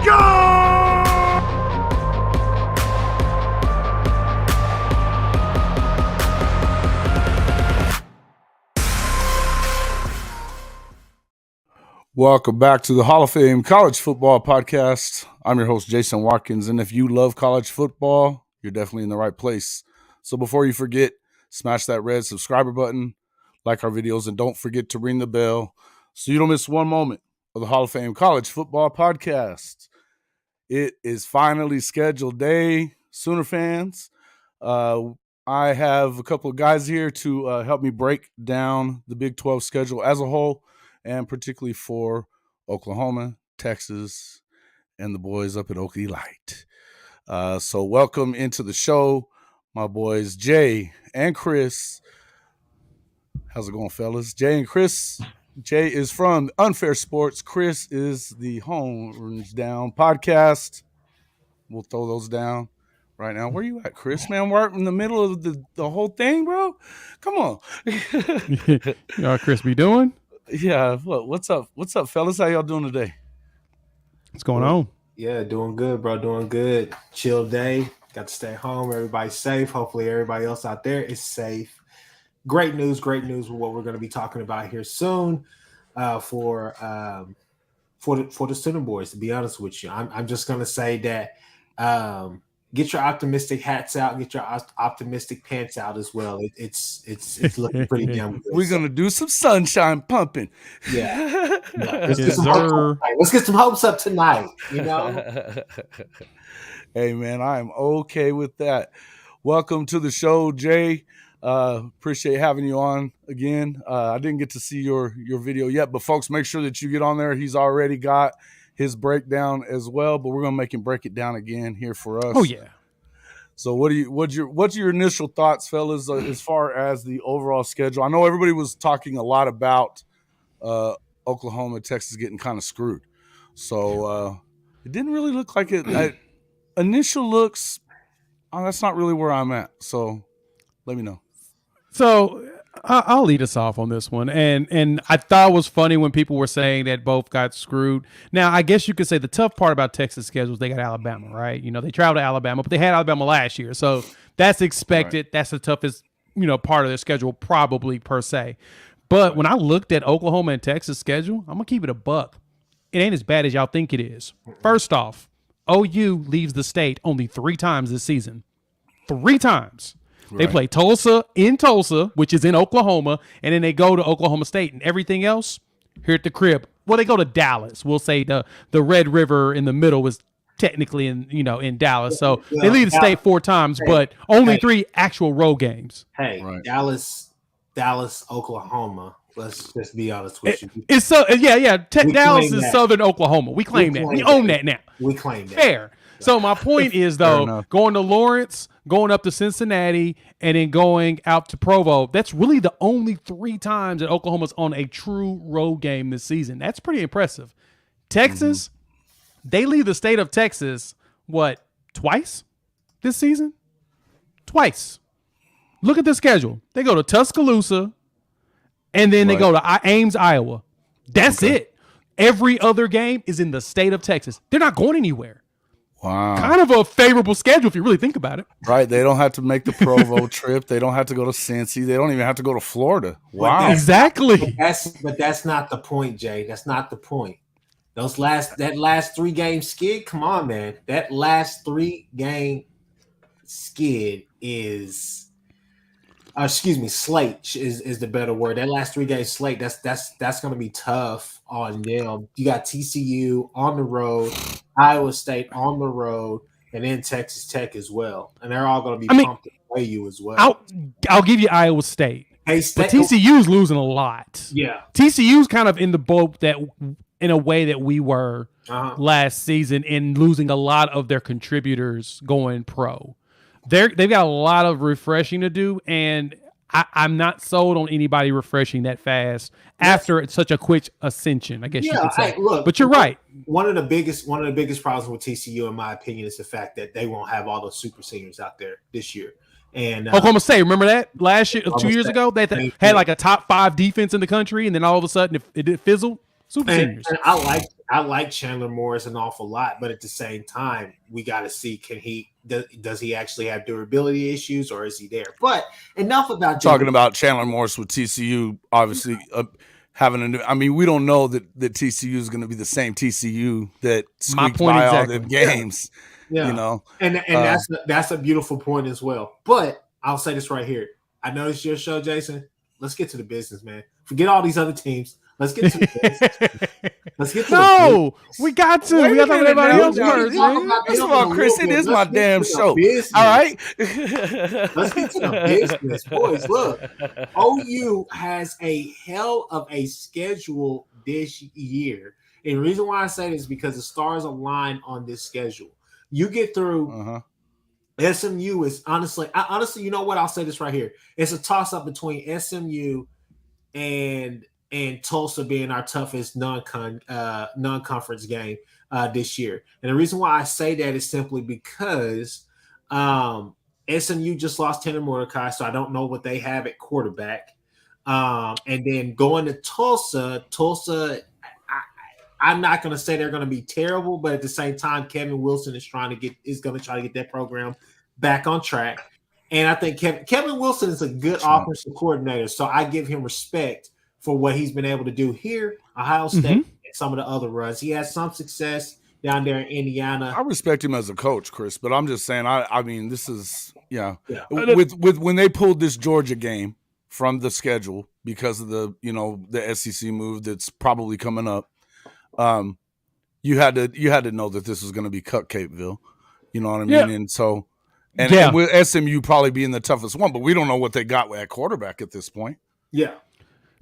Go! Welcome back to the HOF College Football Podcast. I'm your host, Jason Watkins, and if you love college football, you're definitely in the right place. So before you forget, smash that red subscriber button, like our videos, and don't forget to ring the bell so you don't miss one moment of the HOF College Football Podcast. It is finally scheduled day, Sooner fans. I have a couple of guys here to help me break down the Big 12 schedule as a whole, and particularly for Oklahoma, Texas, and the boys up at Okie Light. So welcome into the show, my boys Jay and Chris. How's it going, fellas? Jay and Chris. Jay is from Unfair Sports. Chris is the Horns Down podcast. We'll throw those down right now. Where you at, Chris? Man, we're in the middle of the whole thing, bro. Come on. Y'all Chris be doing? Yeah, what's up? What's up, fellas? How y'all doing today? What's going on? Yeah, doing good, bro. Doing good. Chill day. Got to stay home. Everybody's safe. Hopefully, everybody else out there is safe. Great news with what we're going to be talking about here soon for the student boys. To be honest with you, I'm just going to say that get your optimistic hats out, get your optimistic pants out as well. It's looking pretty damn good. We're gonna do some sunshine pumping. Yeah. Let's get some hopes up tonight. You know. Hey man, I am okay with that. Welcome to the show, Jay. Appreciate having you on again. I didn't get to see your video yet, but folks, make sure that you get on there. He's already got his breakdown as well, but we're gonna make him break it down again here for us. Oh yeah. So what's your initial thoughts, fellas, as far as the overall schedule? I know everybody was talking a lot about Oklahoma, Texas getting kind of screwed. So it didn't really look like it. Initial looks, that's not really where I'm at. So let me know. So I'll lead us off on this one. And I thought it was funny when people were saying that both got screwed. Now, I guess you could say the tough part about Texas schedules, they got Alabama, right? You know, they traveled to Alabama, but they had Alabama last year. So that's expected. Right. That's the toughest, part of their schedule probably per se. But when I looked at Oklahoma and Texas schedule, I'm going to keep it a buck. It ain't as bad as y'all think it is. First off, OU leaves the state only 3 times this season. 3 times. Right. They play Tulsa, which is in Oklahoma, and then they go to Oklahoma State, and everything else here at the crib. Well, they go to Dallas. We'll say the Red River in the middle was technically in Dallas. So they leave the state 4 times, but only 3 actual road games. Hey, right. Dallas, Oklahoma. Let's just be honest with you. It's Dallas is Southern Oklahoma. We claim that. We own that now. We claim that. Fair. So my point is, though, going to Lawrence, going up to Cincinnati, and then going out to Provo, that's really the only 3 times that Oklahoma's on a true road game this season. That's pretty impressive. Texas, they leave the state of Texas, twice this season? Twice. Look at the schedule. They go to Tuscaloosa, and then they go to Ames, Iowa. That's it. Every other game is in the state of Texas. They're not going anywhere. Wow. Kind of a favorable schedule if you really think about it. Right. They don't have to make the Provo trip. They don't have to go to Cincy. They don't even have to go to Florida. Wow. Exactly. But that's not the point, Jay. That's not the point. That last 3 game skid, come on, man. That last 3 game skid is slate is the better word. That last 3 game slate, that's going to be tough on them. You got TCU on the road, Iowa State on the road, and then Texas Tech as well. And they're all going to be pumped to play you as well. I'll give you Iowa State. But TCU's losing a lot. Yeah. TCU's kind of in the boat that in a way that we were last season in losing a lot of their contributors going pro. They've got a lot of refreshing to do, and I'm not sold on anybody refreshing that fast after such a quick ascension, I guess you could say. But you're right. One of the biggest problems with TCU, in my opinion, is the fact that they won't have all those super seniors out there this year. And Oklahoma State, remember that last year, 2 years ago, they had like a top 5 defense in the country, and then all of a sudden it fizzled. Super seniors. And I liked it. I like Chandler Morris an awful lot, but at the same time, we got to see does he actually have durability issues, or is he there? But enough about talking about Chandler Morris with TCU. Obviously, having a new. I mean, we don't know that TCU is going to be the same TCU that squeaked by all the games. Yeah. You know, and that's a beautiful point as well. But I'll say this right here. I know it's your show, Jason. Let's get to the business, man. Forget all these other teams. Let's get to the business. Let's get to the business. We got to. We got to let everybody else first, man. First of all, Chris, it is my damn show. All right. Let's get to the business, boys. Look, OU has a hell of a schedule this year. And the reason why I say this is because the stars align on this schedule. You get through SMU is honestly, you know what? I'll say this right here. It's a toss-up between SMU and Tulsa being our toughest non-conference game this year. And the reason why I say that is simply because SMU just lost Tanner Mordecai, so I don't know what they have at quarterback. And then going to Tulsa, I'm not going to say they're going to be terrible, but at the same time, Kevin Wilson is going to try to get that program back on track. And I think Kevin Wilson is a good offensive coordinator, so I give him respect for what he's been able to do here, Ohio State, and some of the other runs. He has some success down there in Indiana. I respect him as a coach, Chris, but I'm just saying, I mean, this is, with when they pulled this Georgia game from the schedule because of the SEC move that's probably coming up, you had to know that this was going to be Cupcakeville. You know what I mean? Yeah. And so, and with SMU probably being the toughest one, but we don't know what they got at quarterback at this point. Yeah.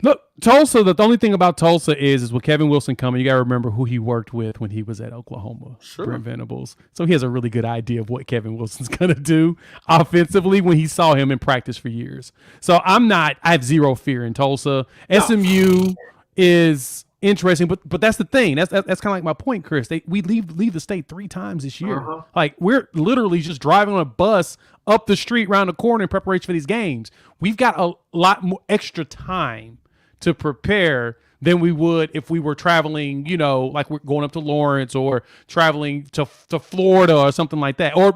Look, Tulsa, the only thing about Tulsa is with Kevin Wilson coming, you got to remember who he worked with when he was at Oklahoma, Brent Venables. So he has a really good idea of what Kevin Wilson's going to do offensively when he saw him in practice for years. So I have zero fear in Tulsa. No. SMU is interesting, but that's the thing. That's kind of like my point, Chris. We leave the state 3 times this year. Like, we're literally just driving on a bus up the street, around the corner in preparation for these games. We've got a lot more extra time to prepare than we would if we were traveling, like we're going up to Lawrence or traveling to Florida or something like that, or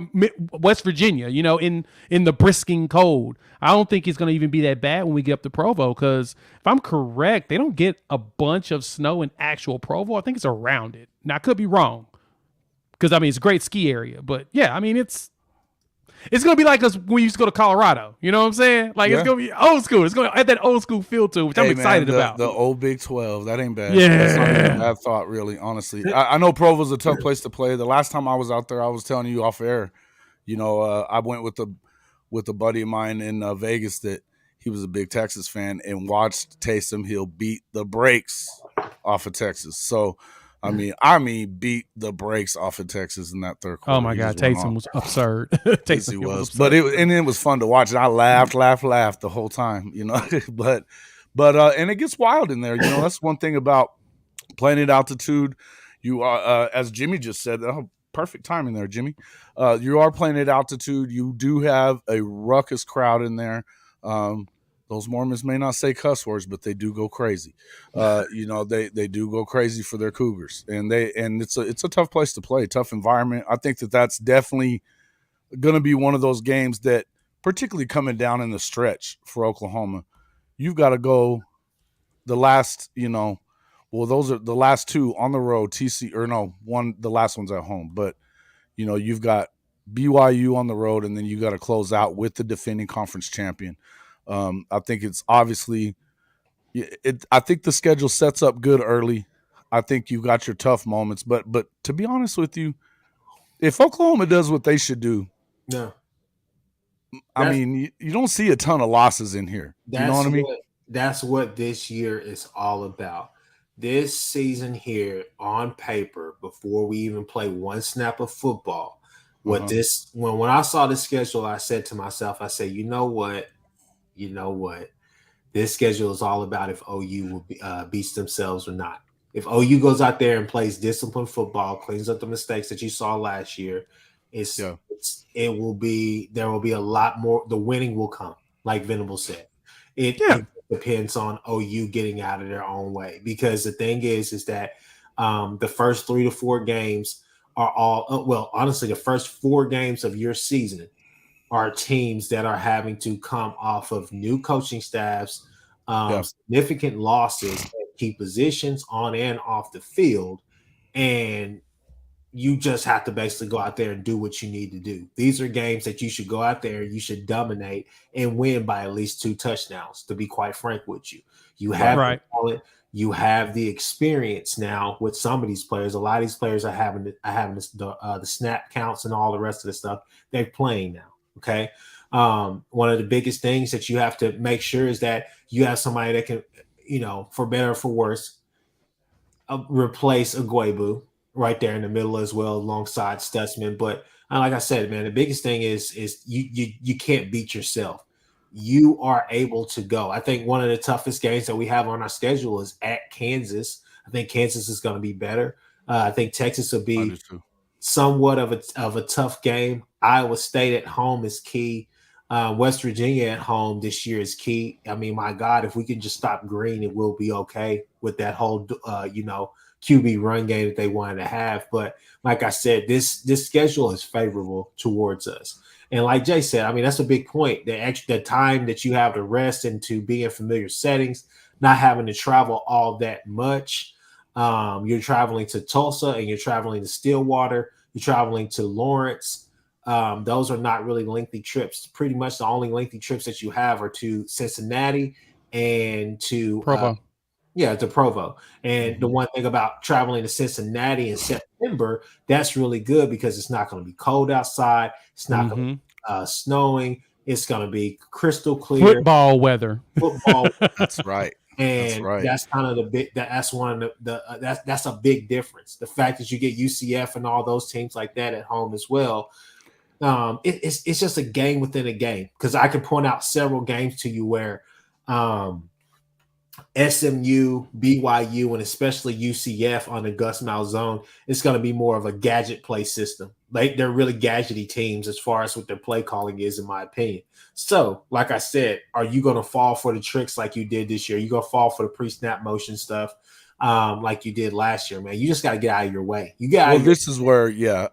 West Virginia, in the brisking cold. I don't think it's going to even be that bad when we get up to Provo, because if I'm correct, they don't get a bunch of snow in actual Provo. I think it's around it. Now, I could be wrong, because, it's a great ski area. But, yeah, it's going to be like us when we used to go to Colorado. You know what I'm saying? Like, it's going to be old school. It's going to have that old school feel to it, which I'm excited about. The old Big 12, that ain't bad. Yeah. That's not even a bad thought, really, honestly. I know Provo's a tough place to play. The last time I was out there, I was telling you off air, I went with a buddy of mine in Vegas that he was a big Texas fan and watched Taysom Hill beat the brakes off of Texas. So, I mean, beat the brakes off of Texas in that third quarter. Oh my God, Taysom was absurd. Taysom was absurd. But it was fun to watch. And I laughed the whole time, But and it gets wild in there. That's one thing about playing at altitude. You are, as Jimmy just said, perfect timing there, Jimmy. You are playing at altitude. You do have a ruckus crowd in there. Those Mormons may not say cuss words, but they do go crazy. They do go crazy for their Cougars, and it's a tough place to play, tough environment. I think that's definitely going to be one of those games that, particularly coming down in the stretch for Oklahoma, you've got to go the last, those are the last 2 on the road. The last one's at home, but you've got BYU on the road, and then you got to close out with the defending conference champion. I think it's obviously I think the schedule sets up good early. I think you've got your tough moments, but to be honest with you, if Oklahoma does what they should do, you don't see a ton of losses in here. You know what I mean? That's what this year is all about. This season here, on paper, before we even play one snap of football, when I saw the schedule, I said to myself, you know what? This schedule is all about if OU will beats themselves or not. If OU goes out there and plays disciplined football, cleans up the mistakes that you saw last year, there will be a lot more. The winning will come, like Venables said. It depends on OU getting out of their own way, because the thing is that The first 3 to 4 games are all well, honestly, the first 4 games of your season are teams that are having to come off of new coaching staffs, significant losses at key positions on and off the field, and you just have to basically go out there and do what you need to do. These are games that you should go out there, you should dominate and win by at least 2 touchdowns, to be quite frank with you. You have the talent, you have the experience now with some of these players. A lot of these players are having the snap counts and all the rest of the stuff. They're playing now, okay? One of the biggest things that you have to make sure is that you have somebody that can, for better or for worse, replace Agüebu right there in the middle as well, alongside Stutzman. But like I said, man, the biggest thing is you can't beat yourself. You are able to go. I think one of the toughest games that we have on our schedule is at Kansas. I think Kansas is going to be better. I think Texas will be somewhat of a tough game. Iowa State at home is key. West Virginia at home this year is key. I mean, my God, if we can just stop Green, it will be okay with that whole, QB run game that they wanted to have. But like I said, this schedule is favorable towards us. And like Jay said, I mean, that's a big point. The time that you have to rest and to be in familiar settings, not having to travel all that much. You're traveling to Tulsa and you're traveling to Stillwater. You're traveling to Lawrence. Those are not really lengthy trips. Pretty much the only lengthy trips that you have are to Cincinnati and to Provo. To Provo. And the one thing about traveling to Cincinnati in September, that's really good because it's not going to be cold outside. It's not going to be snowing. It's going to be crystal clear. Football weather. That's right. And that's kind of the big. That's one of that's a big difference. The fact that you get UCF and all those teams like that at home as well. It's just a game within a game, because I can point out several games to you where SMU, BYU, and especially UCF on the Gus Malzahn, it's going to be more of a gadget play system. They're really gadgety teams as far as what their play calling is, in my opinion. So, like I said, are you going to fall for the tricks like you did this year? You going to fall for the pre-snap motion stuff like you did last year, man? You just got to get out of your way. This is where,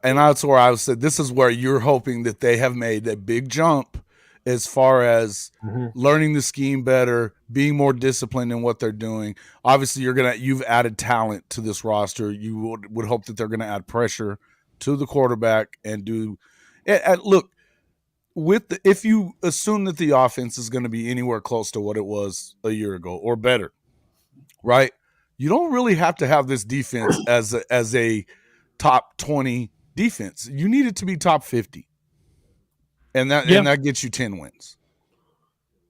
and that's where I said this is where you're hoping that they have made a big jump as far as learning the scheme better, being more disciplined in what they're doing. Obviously, you've added talent to this roster. You would hope that they're going to add pressure to the quarterback and do. Look, if you assume that the offense is going to be anywhere close to what it was a year ago or better, right? You don't really have to have this defense as a top 20 defense. You need it to be top 50. And that gets you 10 wins.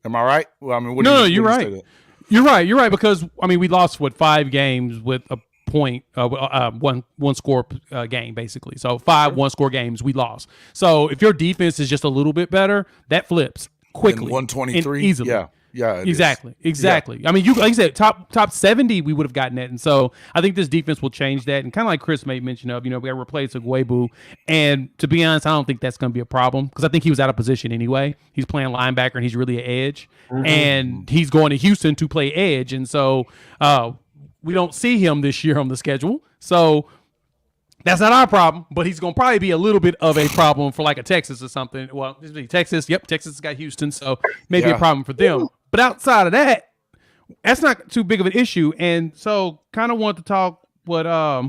Am I right? Well, I mean, you're right. You're right. Because I mean, we lost 5 games with a point, one score game basically. So 5 one-score games we lost. So if your defense is just a little bit better, that flips quickly, 123 easily. Yeah, exactly. Yeah. I mean, like you said, top 70, we would have gotten it, and so I think this defense will change that. And kind of like Chris made mention of, we got to replace Agüebu, and to be honest, I don't think that's going to be a problem because I think he was out of position anyway. He's playing linebacker and he's really an edge, and he's going to Houston to play edge, and so we don't see him this year on the schedule. So that's not our problem, but he's going to probably be a little bit of a problem for like a Texas or something. Well, Texas Texas got Houston, so maybe a problem for them. But outside of that, that's not too big of an issue. And so kind of want to talk what I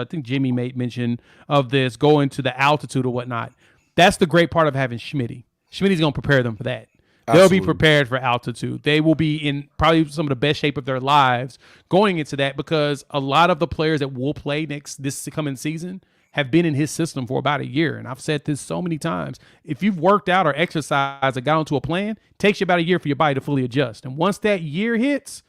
think Jimmy made mention of this, going to the altitude or whatnot. That's the great part of having Schmitty. Schmitty's going to prepare them for that. Absolutely. They'll be prepared for altitude. They will be in probably some of the best shape of their lives going into that, because a lot of the players that will play this coming season have been in his system for about a year. And I've said this so many times. If you've worked out or exercised or got onto a plan, it takes you about a year for your body to fully adjust. And once that year hits,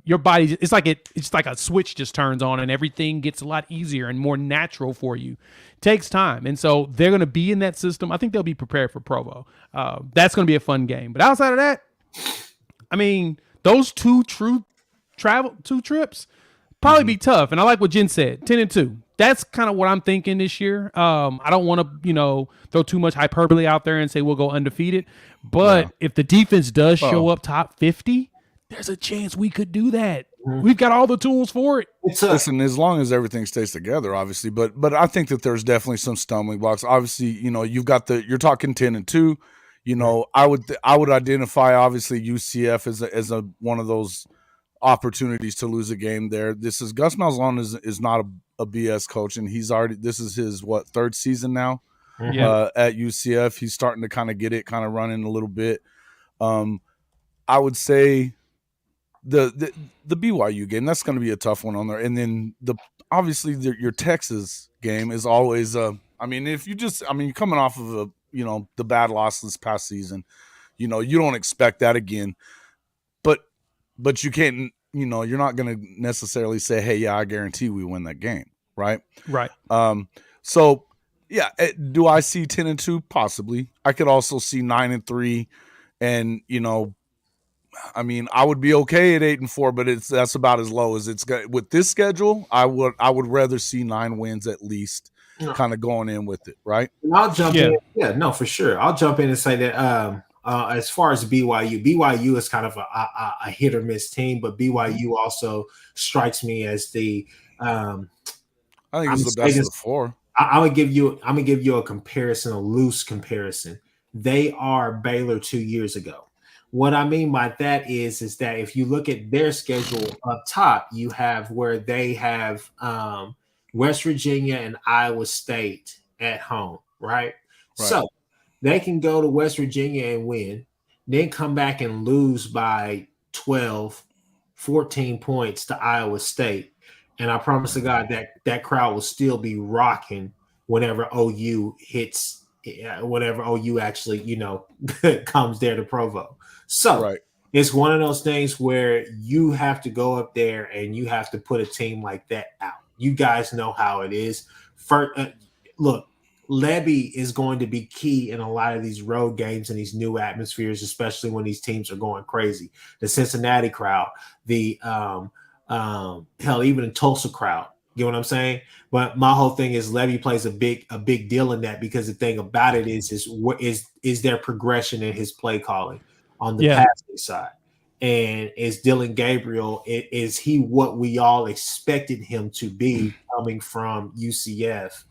your body, it's like a switch just turns on and everything gets a lot easier and more natural for you. It takes time. And so they're going to be in that system. I think they'll be prepared for Provo. That's going to be a fun game. But outside of that, I mean, those two trips probably be tough. And I like what Jen said, 10-2. That's kind of what I'm thinking this year. I don't want to, throw too much hyperbole out there and say we'll go undefeated. But if the defense does show up top 50, there's a chance we could do that. Mhm. We've got all the tools for it. Listen, as long as everything stays together, obviously, but I think that there's definitely some stumbling blocks. Obviously, you've got you're talking 10-2. I would identify obviously UCF as a one of those opportunities to lose a game there. This is Gus Malzahn is not a BS coach, and this is his third season now at UCF. He's starting to kind of get it kind of running a little bit. I would say the BYU game, that's going to be a tough one on there, and then obviously your Texas game is always if you're coming off of the bad loss this past season, you don't expect that again, but you can't, you're not going to necessarily say, hey, yeah, I guarantee we win that game, right? Right. So yeah, do I see 10-2? Possibly. I could also see 9-3, and I would be okay at 8-4, but that's about as low as it's got with this schedule. I would rather see 9 wins at least, kind of going in with it, right? And I'll jump in. Yeah, no, for sure. I'll jump in and say that as far as BYU is kind of a hit or miss team, but BYU also strikes me as the I think it's the best of the 4. I'm gonna give you a comparison, a loose comparison. They are Baylor 2 years ago. What I mean by that is that if you look at their schedule up top, you have where they have West Virginia and Iowa State at home, right? So they can go to West Virginia and win, then come back and lose by 12, 14 points to Iowa State. And I promise to God that crowd will still be rocking whenever OU hits, whenever OU actually, comes there to Provo. So it's one of those things where you have to go up there and you have to put a team like that out. You guys know how it is. Look, Levy is going to be key in a lot of these road games and these new atmospheres, especially when these teams are going crazy. The Cincinnati crowd, the hell, even the Tulsa crowd. You know what I'm saying? But my whole thing is Levy plays a big deal in that, because the thing about it is their progression in his play calling on the passing side. And is Dylan Gabriel, is he what we all expected him to be coming from UCF?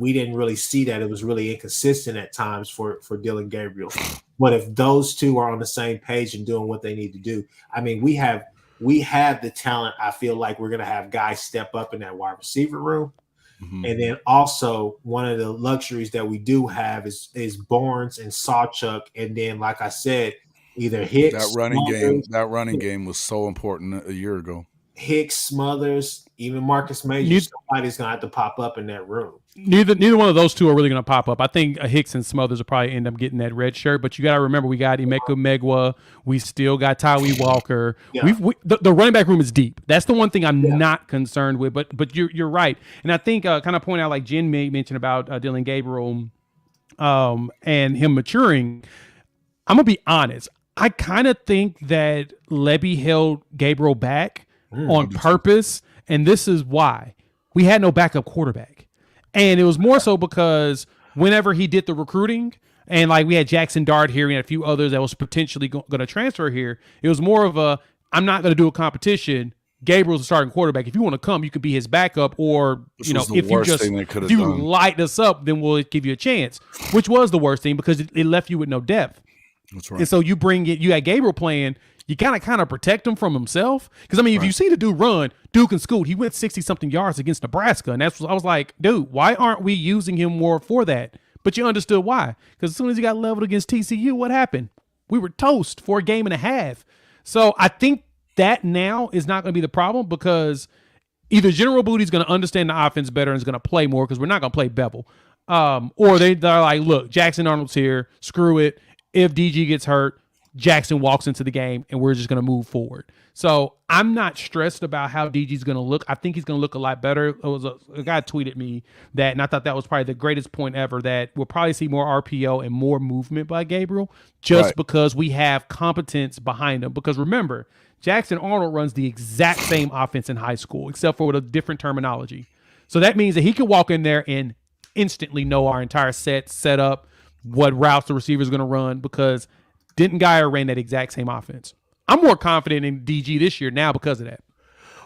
We didn't really see that. It was really inconsistent at times for Dylan Gabriel. But if those two are on the same page and doing what they need to do, we have the talent. I feel like we're going to have guys step up in that wide receiver room. Mm-hmm. And then also one of the luxuries that we do have is Barnes and Sawchuk. And then, like I said, either Hicks. That running game was so important a year ago. Hicks, Smothers, even Marcus Major, somebody's going to have to pop up in that room. Neither one of those two are really going to pop up. I think Hicks and Smothers will probably end up getting that red shirt, but you got to remember we got Emeka Megwa. We still got Tyree Walker. Yeah. The running back room is deep. That's the one thing I'm not concerned with, but you're right. And I think kind of point out, like Jen mentioned about Dylan Gabriel and him maturing. I'm going to be honest. I kind of think that Levy held Gabriel back on purpose, and this is why. We had no backup quarterback. And it was more so because whenever he did the recruiting, and like we had Jackson Dart here and a few others that was potentially going to transfer here, it was more of a, I'm not going to do a competition. Gabriel's a starting quarterback. If you want to come, you could be his backup, or if you light us up, then we'll give you a chance, which was the worst thing because it left you with no depth. That's right. And so you had Gabriel playing, you kind of protect him from himself. Because, if you see the dude run, Duke and Scoot, he went 60-something yards against Nebraska. And I was like, dude, why aren't we using him more for that? But you understood why. Because as soon as he got leveled against TCU, what happened? We were toast for a game and a half. So I think that now is not going to be the problem, because either General Booty's going to understand the offense better and is going to play more, because we're not going to play Bevel. Or they're like, look, Jackson Arnold's here. Screw it. If DG gets hurt, Jackson walks into the game and we're just going to move forward. So I'm not stressed about how DG's going to look. I think he's going to look a lot better. It was a guy tweeted me that, and I thought that was probably the greatest point ever, that we'll probably see more RPO and more movement by Gabriel just because we have competence behind him. Because remember, Jackson Arnold runs the exact same offense in high school, except for with a different terminology. So that means that he could walk in there and instantly know our entire set up, what routes the receiver is going to run, because Denton Guyer ran that exact same offense. I'm more confident in DG this year now because of that.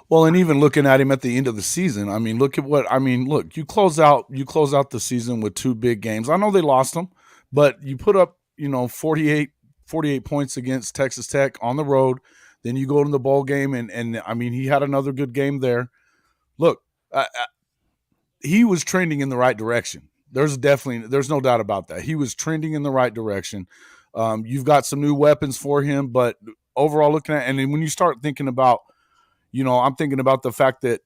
Well, and even looking at him at the end of the season, I mean, look, you close out the season with 2 big games. I know they lost them, but you put up, 48 points against Texas Tech on the road. Then you go to the bowl game, and I mean, he had another good game there. Look, he was trending in the right direction. There's no doubt about that. He was trending in the right direction. You've got some new weapons for him, but overall looking at, and then when you start thinking about, I'm thinking about the fact that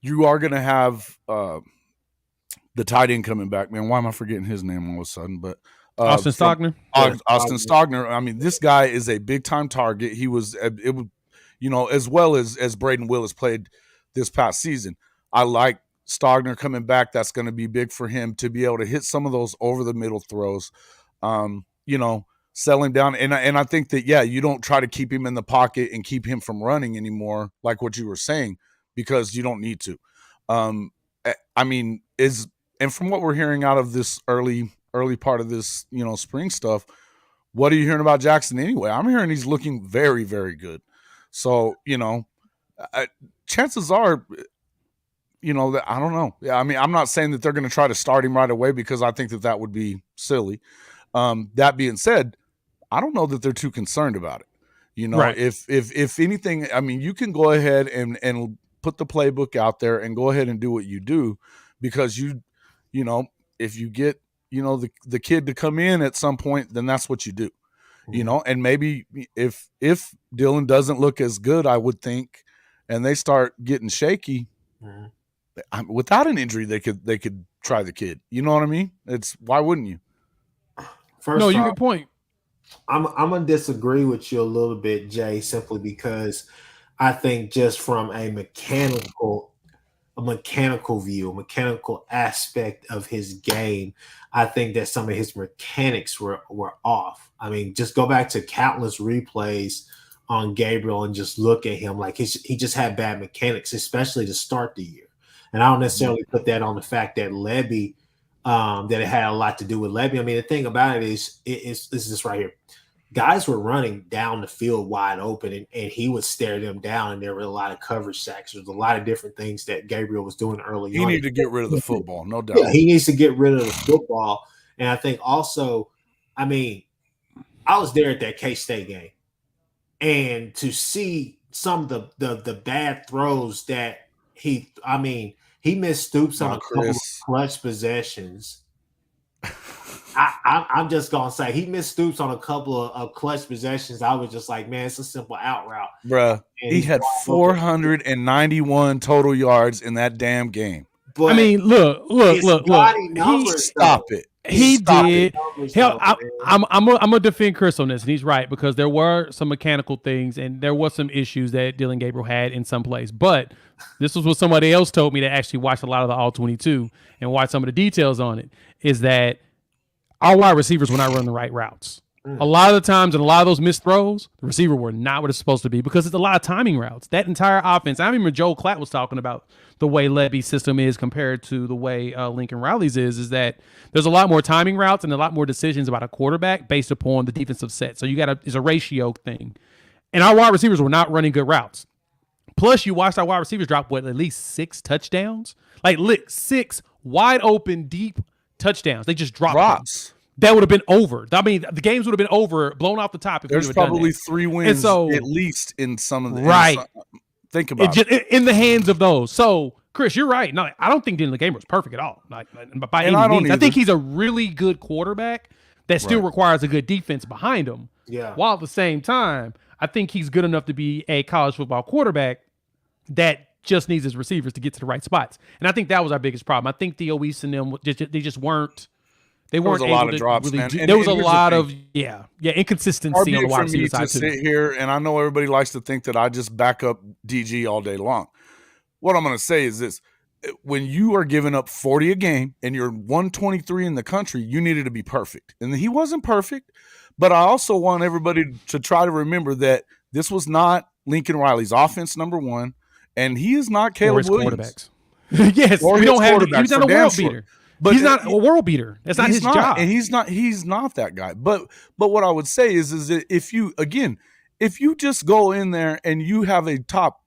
you are going to have the tight end coming back. Man, why am I forgetting his name all of a sudden? But Austin Stogner. Austin Stogner. I mean, this guy is a big time target. He was, as well as Braden Willis played this past season. I like Stogner coming back. That's going to be big for him to be able to hit some of those over the middle throws. Selling down. And I think that, you don't try to keep him in the pocket and keep him from running anymore, like what you were saying, because you don't need to. And from what we're hearing out of this early part of this, spring stuff, what are you hearing about Jackson anyway? I'm hearing he's looking very, very good. So, chances are, that I don't know. Yeah, I mean, I'm not saying that they're going to try to start him right away because I think that would be silly. That being said, I don't know that they're too concerned about it. Right. If anything, I mean, you can go ahead and put the playbook out there and go ahead and do what you do, because if you get, the kid to come in at some point, then that's what you do, and maybe if Dylan doesn't look as good, I would think, and they start getting shaky, without an injury, they could try the kid. You know what I mean? Why wouldn't you? First no, you off, good point. I'm gonna disagree with you a little bit, Jay, simply because I think just from a mechanical view, a mechanical aspect of his game, I think that some of his mechanics were off. I mean, just go back to countless replays on Gabriel and just look at him like he just had bad mechanics, especially to start the year. And I don't necessarily put that on the fact that Lebby, that it had a lot to do with Lebby. I mean, the thing about it is this right here. Guys were running down the field wide open, and he would stare them down, and there were a lot of coverage sacks. There's a lot of different things that Gabriel was doing early on. He needed to get rid of the football, no doubt. Yeah, he needs to get rid of the football. And I think also, I mean, I was there at that K-State game, and to see some of the bad throws that he missed Stoops on a couple of clutch possessions. I'm just gonna say he missed Stoops on a couple of clutch possessions. I was just like, man, it's a simple out route, bruh. He had 491 total yards in that damn game. But I mean, look. Stop it. He did. Hell, I'm gonna defend Chris on this, and he's right, because there were some mechanical things and there was some issues that Dylan Gabriel had in some place. But this was what somebody else told me that actually watched a lot of the All-22 and watched some of the details on it, is that our wide receivers were not running the right routes. A lot of the times, and a lot of those missed throws, the receiver were not what it's supposed to be, because it's a lot of timing routes. That entire offense, I remember Joel Klatt was talking about the way Lebby's system is compared to the way Lincoln Riley's is that there's a lot more timing routes and a lot more decisions about a quarterback based upon the defensive set. So it's a ratio thing. And our wide receivers were not running good routes. Plus, you watched our wide receivers drop, at least 6 touchdowns? Like 6 wide open, deep touchdowns. They just drops. That would have been over. I mean, the games would have been over, blown off the top. If there's probably 3 wins at least in some of the right. Think about it. In the hands of those. So, Chris, you're right. No, I don't think Dylan Gabriel was perfect at all. By any means, I think he's a really good quarterback that still requires a good defense behind him. Yeah. While at the same time, I think he's good enough to be a college football quarterback that just needs his receivers to get to the right spots. And I think that was our biggest problem. I think Theo Weiss and them they just weren't. They weren't able to. There was a lot of drops, man. There was a lot of inconsistency on the wide receiver side too. Sit here, and I know everybody likes to think that I just back up DG all day long. What I'm going to say is this: when you are giving up 40 a game and you're 123 in the country, you needed to be perfect, and he wasn't perfect. But I also want everybody to try to remember that this was not Lincoln Riley's offense, number one, and he is not Caleb Williams. Yes, we don't have. He's not a world beater. But he's not a world beater. That's not his job. And he's not that guy. But what I would say is that if you, again, if you just go in there and you have a top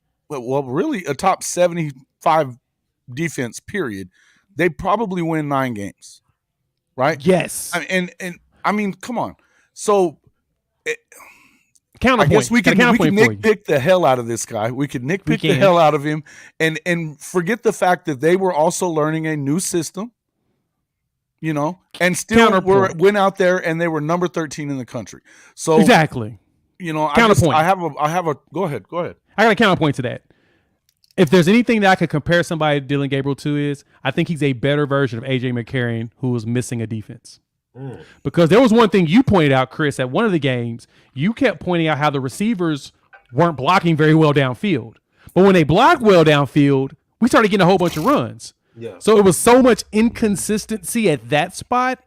75 defense, period, they probably win 9 games, right? Yes. And I mean, come on. So Counterpoint. I guess we can nitpick the hell out of this guy. We could nitpick the hell out of him and forget the fact that they were also learning a new system, you know, and still went out there and they were number 13 in the country. So exactly. You know, counterpoint. I have a go ahead. I got a counterpoint to that. If there's anything that I could compare somebody to Dillon Gabriel to is, I think he's a better version of AJ McCarron who was missing a defense. Because there was one thing you pointed out, Chris, at one of the games. You kept pointing out how the receivers weren't blocking very well downfield. But when they blocked well downfield, we started getting a whole bunch of runs. Yeah. So it was so much inconsistency at that spot.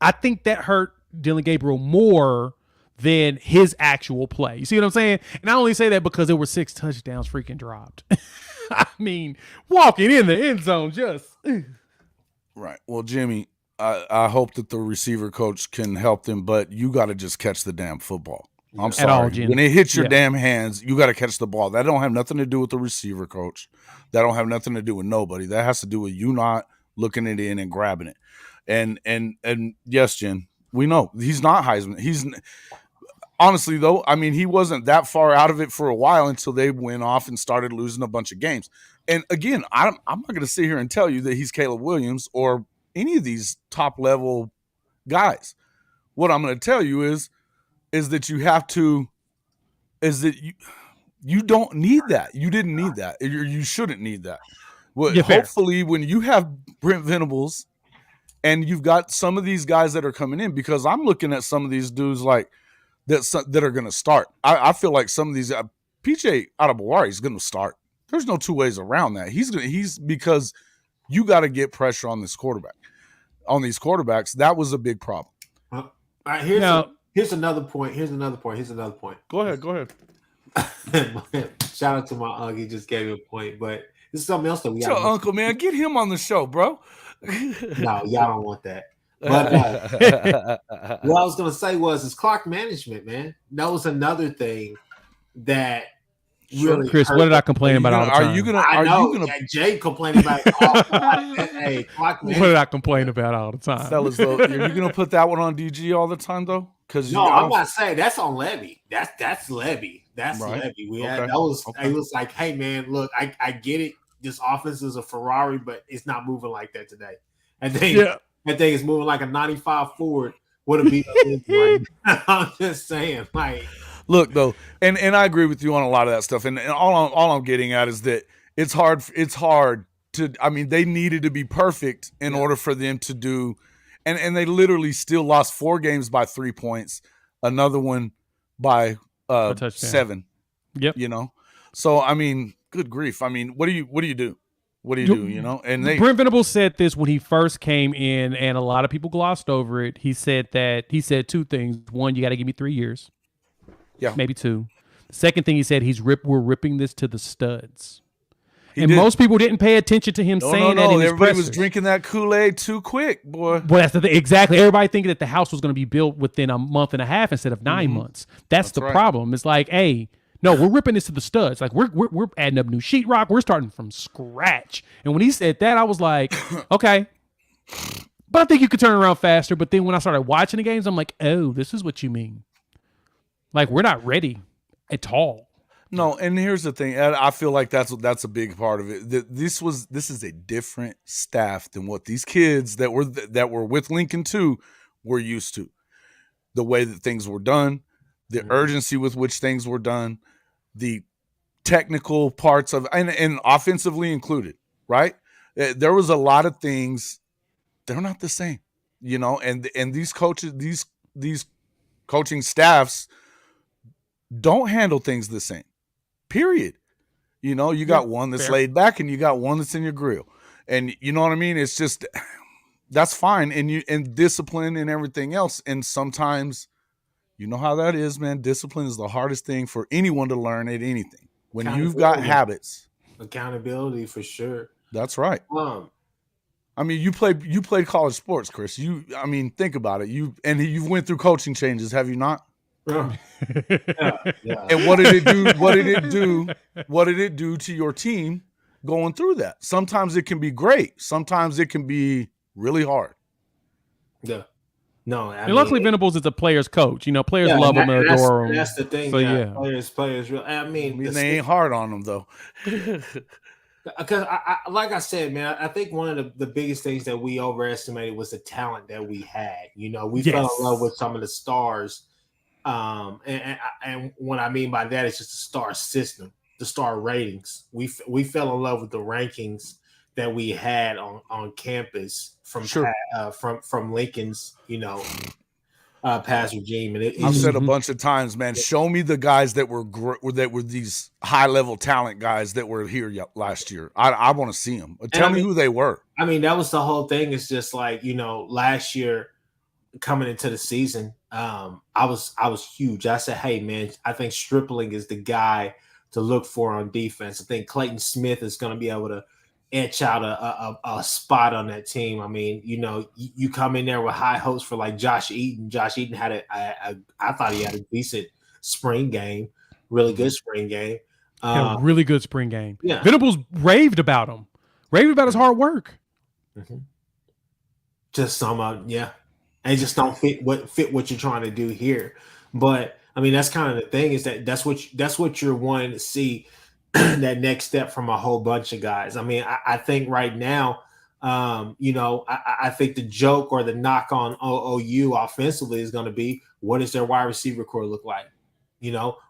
I think that hurt Dillon Gabriel more than his actual play. You see what I'm saying? And I only say that because there were 6 touchdowns freaking dropped. I mean, walking in the end zone just. Right. Well, Jimmy, I hope that the receiver coach can help them, but you got to just catch the damn football. I'm sorry. At all, Jimmy. When it hits your damn hands, you got to catch the ball. That don't have nothing to do with the receiver coach. That don't have nothing to do with nobody. That has to do with you not looking it in and grabbing it. And yes, Jen, we know he's not Heisman. He's honestly though, I mean, he wasn't that far out of it for a while until they went off and started losing a bunch of games. And again, I'm not going to sit here and tell you that he's Caleb Williams or any of these top level guys. What I'm going to tell you is that you have to, is that you don't need that. You didn't need that. You shouldn't need that. Well, hopefully when you have Brent Venables and you've got some of these guys that are coming in, because I'm looking at some of these dudes like that are going to start. I feel like some of these PJ Adebawari is going to start. There's no two ways around that. He's because you got to get pressure on this quarterback. On these quarterbacks, that was a big problem. All right, here's another point. Go ahead. Shout out to my uncle. He just gave me a point, but this is something else that we got. Your uncle, man, get him on the show, bro. No, y'all don't want that. But what I was going to say is clock management, man. That was another thing that really Chris, what did I complain about all the time? Are you gonna Jay complaining about it all the time. Hey, clock management. What did I complain about all the time? Fellas, though, are you going to put that one on DG all the time, though? No, I'm about to say that's on Levy. That's Levy. That's right. Levy. It was like, hey man, look, I get it. This offense is a Ferrari, but it's not moving like that today. I think it's moving like a 95 Ford would have been. I'm just saying, like, look though, and I agree with you on a lot of that stuff. And all I'm getting at is that it's hard to. I mean, they needed to be perfect in order for them to do. And they literally still lost 4 games by 3 points, another one by 7. Yep. You know, so I mean, good grief. I mean, what do you do? What do you do? You know, and Brent Venables said this when he first came in, and a lot of people glossed over it. He said 2 things. One, you got to give me 3 years. Yeah, maybe 2. The second thing he said, we're ripping this to the studs. Most people didn't pay attention to him saying that in his everybody pressers. was drinking that Kool-Aid too quick, boy. Well, that's the thing. Exactly. Everybody thinking that the house was going to be built within a month and a half instead of 9 months. That's the problem. It's like, hey, no, we're ripping this to the studs. Like we're adding up new sheetrock. We're starting from scratch. And when he said that, I was like, okay. But I think you could turn around faster. But then when I started watching the games, I'm like, oh, this is what you mean. Like we're not ready at all. No, and here's the thing. I feel like that's a big part of it. This is a different staff than what these kids that were with Lincoln too were used to. The way that things were done, the urgency with which things were done, the technical parts of and offensively included, right? There was a lot of things. They're not the same, you know. And these coaches, these coaching staffs don't handle things the same. Period. You know, you got one that's laid back and you got one that's in your grill. And you know what I mean? It's just, that's fine. And discipline and everything else. And sometimes, you know how that is, man. Discipline is the hardest thing for anyone to learn at anything. When you've got habits. Accountability for sure. That's right. I mean, you played college sports, Chris. Think about it. You've went through coaching changes, have you not? Yeah. Yeah. And what did it do? What did it do? What did it do to your team going through that? Sometimes it can be great. Sometimes it can be really hard. Yeah. No, I And mean, luckily Venables is a player's coach. You know, players love him and adore him. That's the thing. So, yeah. Players. I mean they ain't hard on them though. Because I like I said, man, I think one of the biggest things that we overestimated was the talent that we had. You know, we fell in love with some of the stars. And what I mean by that is just the star system, the star ratings. We fell in love with the rankings that we had on campus from Lincoln's, past regime. And I've said a bunch of times, man, show me the guys that were these high level talent guys that were here last year. I want to see them. Tell me who they were. I mean, that was the whole thing. It's just like, last year coming into the season, I was huge. I said, hey man, I think Stripling is the guy to look for on defense. I think Clayton Smith is going to be able to etch out a spot on that team. I mean, you come in there with high hopes for like Josh Eaton. Josh Eaton had I thought he had a decent spring game, really good spring game. Had a really good spring game. Yeah. Venables raved about him, raved about his hard work. Mm-hmm. Just some, yeah. And just don't fit what you're trying to do here. But I mean, that's kind of the thing, is that's what you're wanting to see, that next step from a whole bunch of guys. I mean, I think right now, I think the joke or the knock on OU offensively is going to be, what does their wide receiver core look like?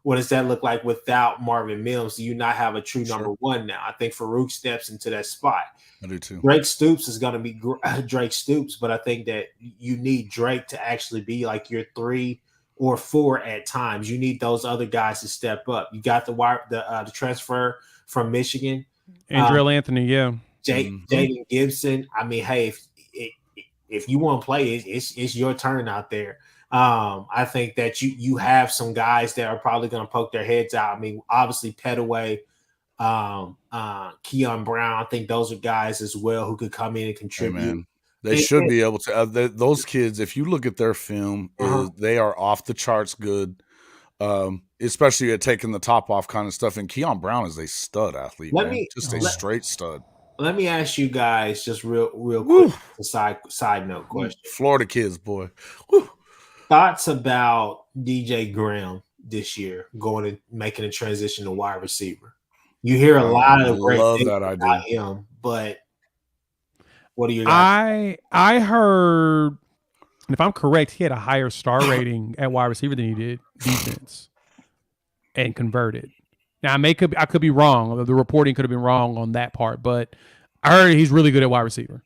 What does that look like without Marvin Mims? Do you not have a true number one now? I think Farouk steps into that spot. I do too. Drake Stoops is going to be Drake Stoops, but I think that you need Drake to actually be like your 3 or 4 at times. You need those other guys to step up. You got the transfer from Michigan, Andrell Anthony, yeah, Jaden Gibson. I mean, hey, if you want to play, it's your turn out there. I think that you have some guys that are probably going to poke their heads out. I mean, obviously Petaway, Keon Brown. I think those are guys as well who could come in and contribute. Hey, man. They should be able to. Those kids, if you look at their film, they are off the charts good, especially at taking the top off kind of stuff. And Keon Brown is a stud athlete, a straight stud. Let me ask you guys just real quick, a side note question. Florida kids, boy. Woo. Thoughts about DJ Graham this year going and making a transition to wide receiver? You hear a lot of great things about him, but what are your guys? I heard, and if I'm correct, he had a higher star rating at wide receiver than he did defense, and converted. Now I could be wrong. The reporting could have been wrong on that part, but I heard he's really good at wide receiver.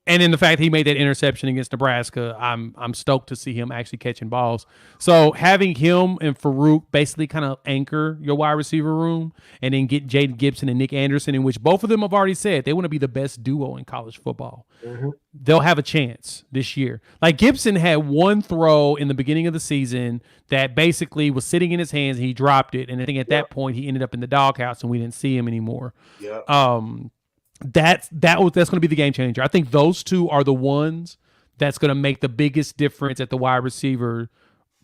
And in the fact he made that interception against Nebraska, I'm stoked to see him actually catching balls. So having him and Farouk basically kind of anchor your wide receiver room, and then get Jaden Gibson and Nick Anderson, in which both of them have already said they want to be the best duo in college football. Mm-hmm. They'll have a chance this year. Like Gibson had one throw in the beginning of the season that basically was sitting in his hands and he dropped it. And I think at that point he ended up in the doghouse and we didn't see him anymore. Yeah. That's going to be the game changer. I think those two are the ones that's going to make the biggest difference at the wide receiver,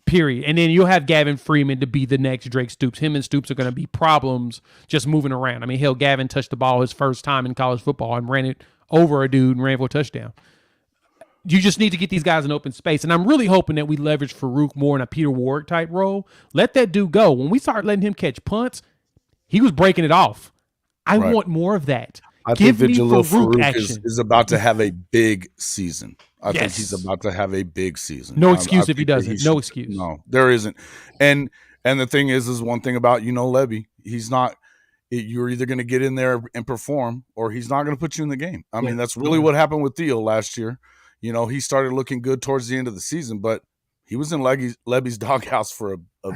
period. And then you'll have Gavin Freeman to be the next Drake Stoops. Him and Stoops are going to be problems just moving around. I mean, Gavin touched the ball his first time in college football and ran it over a dude and ran for a touchdown. You just need to get these guys in open space. And I'm really hoping that we leverage Farouk more in a Peter Ward type role. Let that dude go. When we start letting him catch punts, he was breaking it off. I want more of that. I think that Jalil Farouk is about to have a big season. I think he's about to have a big season. No excuse if he doesn't. No excuse. No, there isn't. And the thing is one thing about, Levy, he's not – you're either going to get in there and perform or he's not going to put you in the game. I mean, that's really what happened with Theo last year. He started looking good towards the end of the season, but he was in Levy's doghouse for a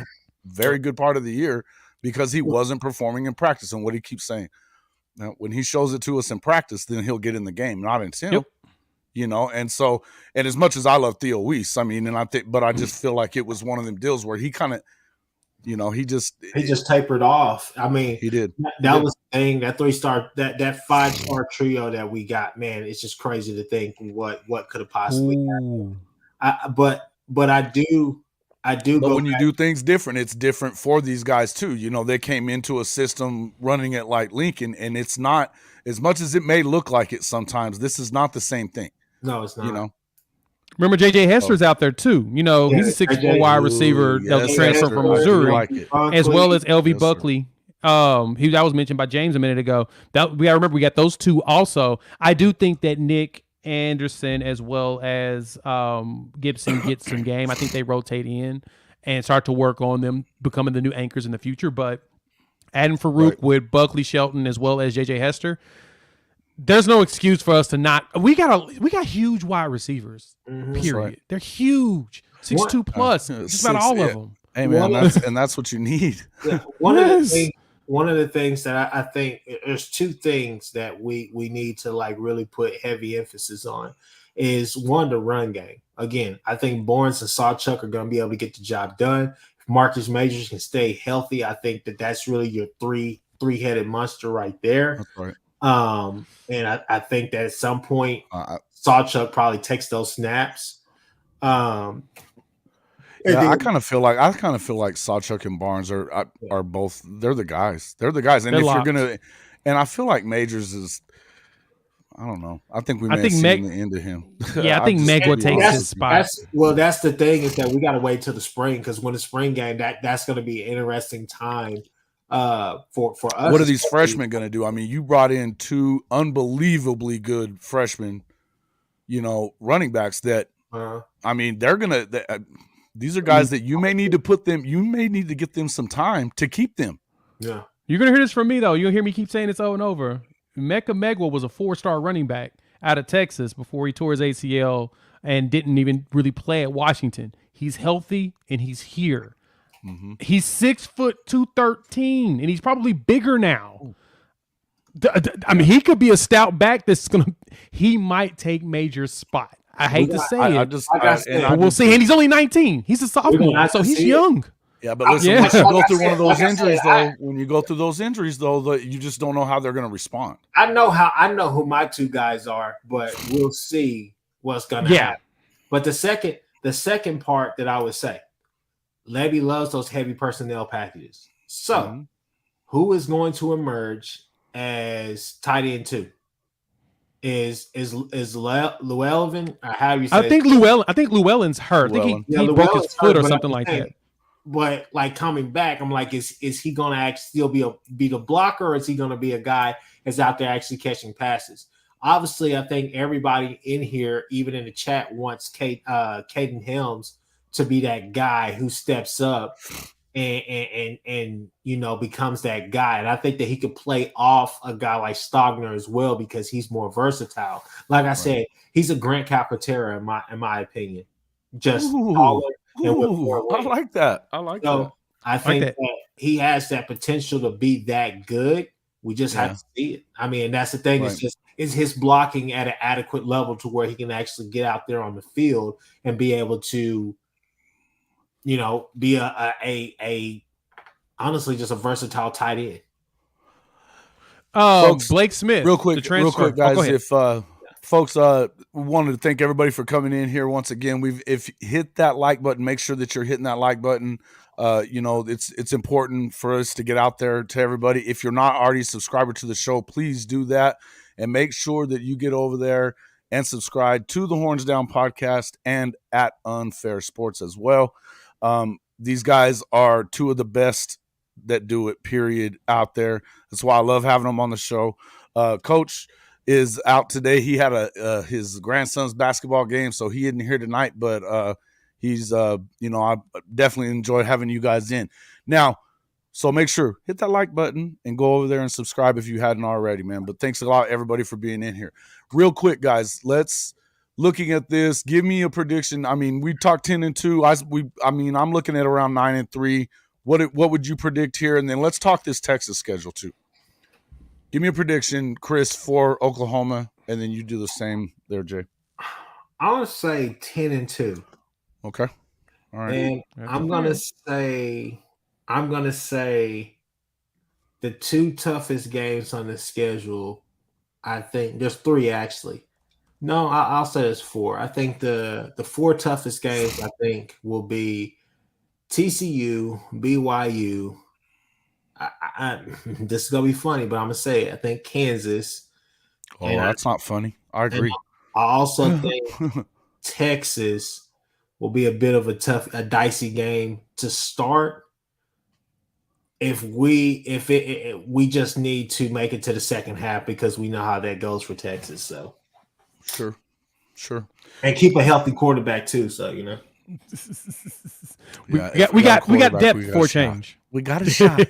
very good part of the year because he wasn't performing in practice. And what he keeps saying – now, when he shows it to us in practice, then he'll get in the game, not in film. And so, and as much as I love Theo Weiss, I mean, but I just feel like it was one of them deals where he kind of, he just tapered off. I mean, he did. That was the thing, that 3-star, that 5-star trio that we got, man, it's just crazy to think what could have possibly happened. But I do I do. But go when you back. do things different, it's different for these guys too. You know, they came into a system running it like Lincoln, and it's not, as much as it may look like it sometimes, this is not the same thing. No, it's not. You know, Remember, J.J. Hester's out there too. You know, Yeah, he's a 6'4" JJ. wide receiver that was yes, transferred Hester, from I do Missouri, like it. as well as L.V. Yes, sir. Buckley. That was mentioned by James a minute ago. That we gotta remember, we got those two also. I do think that Nick Anderson as well as Gibson get some game. I think they rotate in and start to work on them becoming the new anchors in the future. But adding Farouk Right. with Buckley, Shelton, as well as J.J. Hester, there's no excuse for us to not. We got huge wide receivers. Period. right. They're huge, 6'2" plus. Just about all of them. Hey man, that's what you need. Yeah, one of the things that I think there's two things that we need to like really put heavy emphasis on is one, the run game. Again, I think Barnes and Sawchuk are going to be able to get the job done. If Marcus Majors can stay healthy, I think that's really your three-headed monster right there. That's right. And I think that at some point Sawchuk probably takes those snaps. I kind of feel like Sawchuk and Barnes are both. They're the guys. They're the guys. And They're if locked. you're gonna, and I feel like Majors is. I don't know. I think we may think have Meg- seen the end of him. Yeah, I think Meg will take his spot. That's the thing is that we got to wait till the spring, because when the spring game, that's going to be an interesting time for us. What are these freshmen going to do? I mean, you brought in two unbelievably good freshmen, running backs that, I mean, they're going to, these are guys that you may need to get them some time to keep them. Yeah. You're going to hear this from me, though. You'll hear me keep saying this over and over. Mecca Megwa was a 4-star running back out of Texas before he tore his ACL and didn't even really play at Washington. He's healthy and he's here. Mm-hmm. He's 6'2", and he's probably bigger now. I mean, he could be a stout back he might take Major's spot. I hate to say it. But we'll see. And he's only 19. He's a sophomore, so he's young. Yeah, but listen, once you go through one of those injuries, when you go through those injuries, you just don't know how they're going to respond. I know who my two guys are, but we'll see what's going to happen. But the second part that I would say, Levy loves those heavy personnel packages. So, who is going to emerge as tight end 2? Is Llewellyn? Or how do you say? I think Llewellyn's hurt. I think he broke his foot or something like that. But like coming back, I'm like, is he going to actually still be the blocker, or is he going to be a guy that's out there actually catching passes? Obviously, I think everybody in here, even in the chat, wants Caden Helms to be that guy who steps up and becomes that guy. And I think that he could play off a guy like Stogner as well, because he's more versatile. Like I said, he's a Grant Calcaterra in my opinion. Just taller. I like that. I think that he has that potential to be that good. We just have to see it. I mean, that's the thing. Right. Is his blocking at an adequate level to where he can actually get out there on the field and be able to, be a honestly just a versatile tight end. Folks, Blake Smith, real quick, guys. If folks, wanted to thank everybody for coming in here once again. If hit that like button, make sure that you're hitting that like button. It's important for us to get out there to everybody. If you're not already a subscriber to the show, please do that and make sure that you get over there and subscribe to the Horns Down podcast and at Unfair Sports as well. These guys are two of the best that do it, period, out there. That's why I love having them on the show. Coach is out today. He had his grandson's basketball game, so he isn't here tonight, but he's I definitely enjoy having you guys in. Now, so make sure hit that like button and go over there and subscribe if you hadn't already, man. But thanks a lot, everybody, for being in here. Real quick, guys, looking at this, give me a prediction. I mean, we talked 10-2. I'm looking at around 9-3. What would you predict here? And then let's talk this Texas schedule too. Give me a prediction, Chris, for Oklahoma, and then you do the same there, Jay. I want to say 10-2. Okay. All right. And I'm gonna say the two toughest games on the schedule. I think there's 3 actually. No, I'll say it's 4. I think the 4 toughest games I think will be TCU, BYU. This is gonna be funny, but I'm gonna say it. I think Kansas. Oh, that's not funny. I agree. I also think Texas will be a bit of a dicey game to start. If we just need to make it to the second half because we know how that goes for Texas. So sure, and keep a healthy quarterback too. So we got depth for change. We got a shot.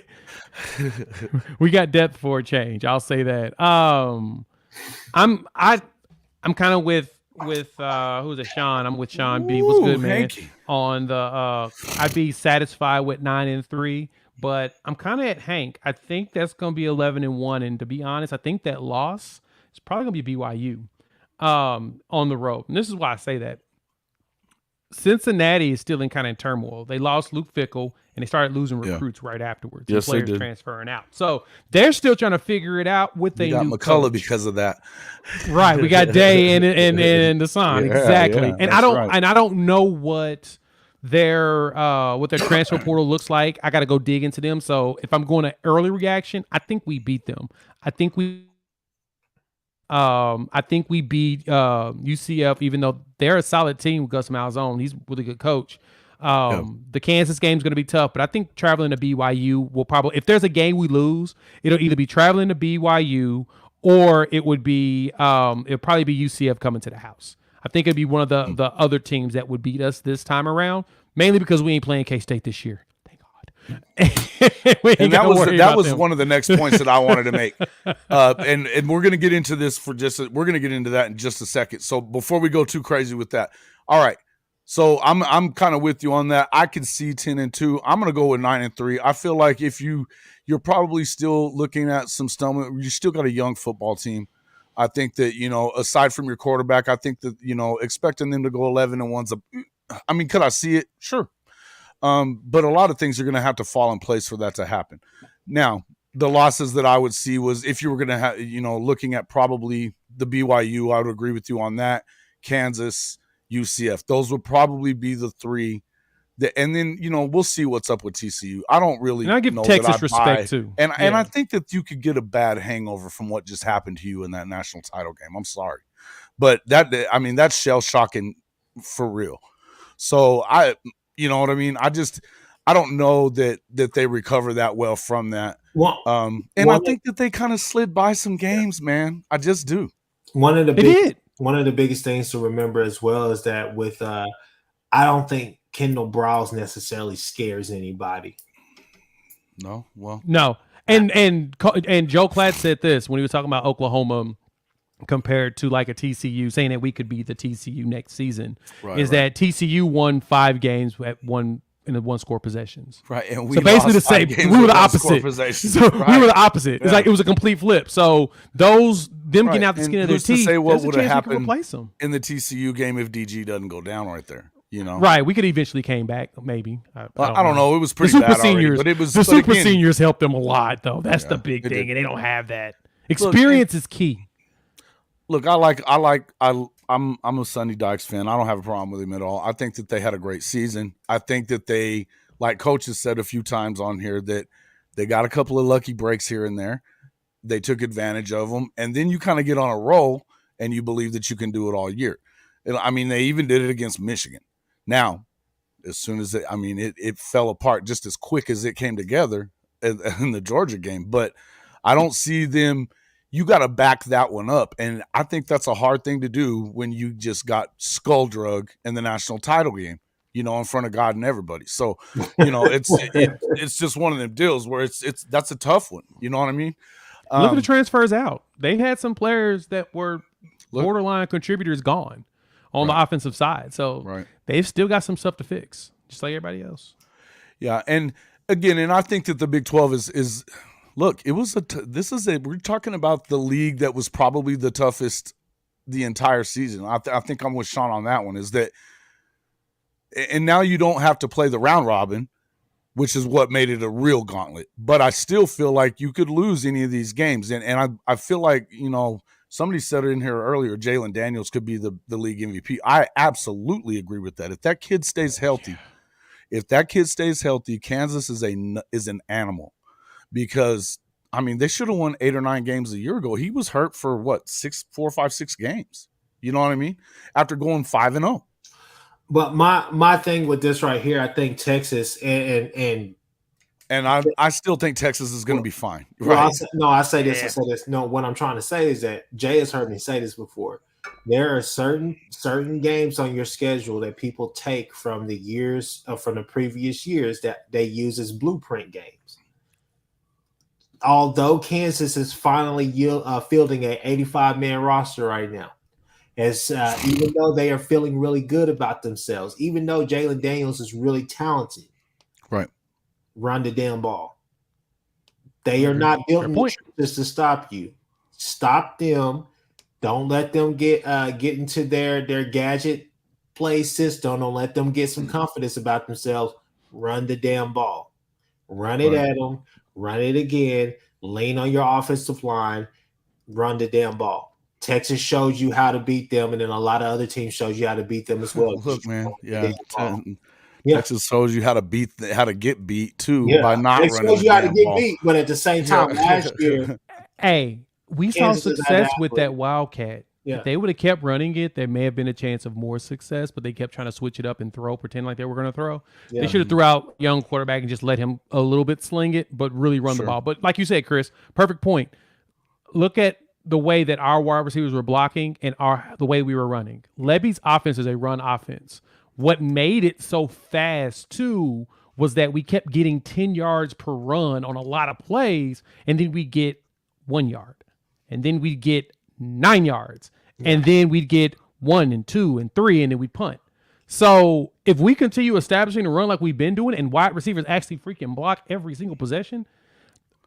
We got depth for a change. I'll say that. I'm kind of with who's it? Sean. I'm with Sean B. What's good, man? On the I'd be satisfied with 9-3, but I'm kind of at Hank. I think that's gonna be 11-1, and to be honest, I think that loss is probably gonna be BYU on the road. And this is why I say that. Cincinnati is still in kind of turmoil. They lost Luke Fickell, and they started losing recruits right afterwards. Yes, players they did. Transferring out. So they're still trying to figure it out with a new McCullough coach. because of that. Right. We got Day and Deshaun. Exactly. Yeah, and I don't know what their transfer portal looks like. I got to go dig into them. So if I'm going to early reaction, I think we beat them. I think we beat UCF, even though they're a solid team with Gus Malzahn. He's a really good coach. The Kansas game is going to be tough, but I think traveling to BYU will probably, if there's a game we lose, it'll either be traveling to BYU or it'll probably be UCF coming to the house. I think it'd be one of the other teams that would beat us this time around, mainly because we ain't playing K-State this year. And that was one of the next points that I wanted to make. And we're going to get into this we're going to get into that in just a second. So before we go too crazy with that. All right. So I'm kind of with you on that. I can see 10-2. I'm going to go with 9-3. I feel like if you're probably still looking at some stomach, you still got a young football team. I think that, aside from your quarterback, I think that, expecting them to go 11-1's could I see it? Sure. But a lot of things are going to have to fall in place for that to happen. Now, the losses that I would see was if you were going to have, looking at probably the BYU, I would agree with you on that. Kansas, UCF, those would probably be the three. And then, we'll see what's up with TCU. I don't really know. I give Texas respect too. And I think that you could get a bad hangover from what just happened to you in that national title game. I'm sorry. But that's shell shocking for real. So you know what I mean? I don't know that they recover that well from that. I think that they kind of slid by some games, man. I just do. One of the biggest things to remember as well is that with I don't think Kendall Browse necessarily scares anybody. No, well, no. And Joe Klatt said this when he was talking about Oklahoma compared to like a TCU, saying that we could be the TCU next season, that TCU won 5 games in the one-score possessions. Right, and so basically the same. We were the opposite. We were the opposite. It's like it was a complete flip. So them getting out the skin of their teeth. Say what would have happened in the TCU game if DG doesn't go down right there. Right? We could eventually came back, maybe. I don't know. It was pretty bad already, but it was the super seniors helped them a lot, though. That's the big thing, and they don't have that. Experience is key. Look, I'm a Sonny Dykes fan. I don't have a problem with him at all. I think that they had a great season. I think that they, like Coach has said a few times on here, that they got a couple of lucky breaks here and there. They took advantage of them, and then you kind of get on a roll, and you believe that you can do it all year. They even did it against Michigan. Now, as soon as it fell apart just as quick as it came together in the Georgia game. But I don't see them. You got to back that one up. And I think that's a hard thing to do when you just got skull drug in the national title game, in front of God and everybody. So, it's just one of them deals where that's a tough one. You know what I mean? Look at the transfers out. They had some players that were borderline contributors gone on the offensive side. So they've still got some stuff to fix, just like everybody else. Yeah. And again, I think that the Big 12 is look, it was we're talking about the league that was probably the toughest the entire season. I think I'm with Sean on that one, is that, and now you don't have to play the round robin, which is what made it a real gauntlet. But I still feel like you could lose any of these games. And I feel like, somebody said it in here earlier, Jalen Daniels could be the league MVP. I absolutely agree with that. If that kid stays healthy, If that kid stays healthy, Kansas is an animal, because I mean they should have won 8 or 9 games a year ago. He was hurt for what 4, 5, 6 games. You know what I mean? After going 5-0. But my thing with this right here, I think Texas and I still think Texas is going to be fine. Well, Right? I say this. No, what I'm trying to say is that Jay has heard me say this before. There are certain games on your schedule that people take from the years from the previous years that they use as blueprint games. Although Kansas is finally fielding an 85-man roster right now, as even though they are feeling really good about themselves, even though Jalen Daniels is really talented, right? Run the damn ball. They are not built just to stop you. Stop them. Don't let them get into their gadget play system. Don't let them get some confidence about themselves. Run the damn ball. Run it at them. Run it again. Lean on your offensive line. Run the damn ball. Texas shows you how to beat them, and then a lot of other teams shows you how to beat them as well. Look, man, Texas shows you how to get beat too by not running. It shows you how to get ball. beat, but at the same time, last year, we saw success with that Wildcat. Yeah. If they would have kept running it, there may have been a chance of more success, but they kept trying to switch it up and pretend like they were going to throw. Yeah. They should have threw out young quarterback and just let him a little bit sling it, but really run the ball. But like you said, Chris, perfect point. Look at the way that our wide receivers were blocking and the way we were running. Levy's offense is a run offense. What made it so fast, too, was that we kept getting 10 yards per run on a lot of plays, and then we get 1 yard. And then we'd get 9 yards. Yeah. And then we'd get 1 and 2 and 3, and then we'd punt. So if we continue establishing a run like we've been doing and wide receivers actually freaking block every single possession,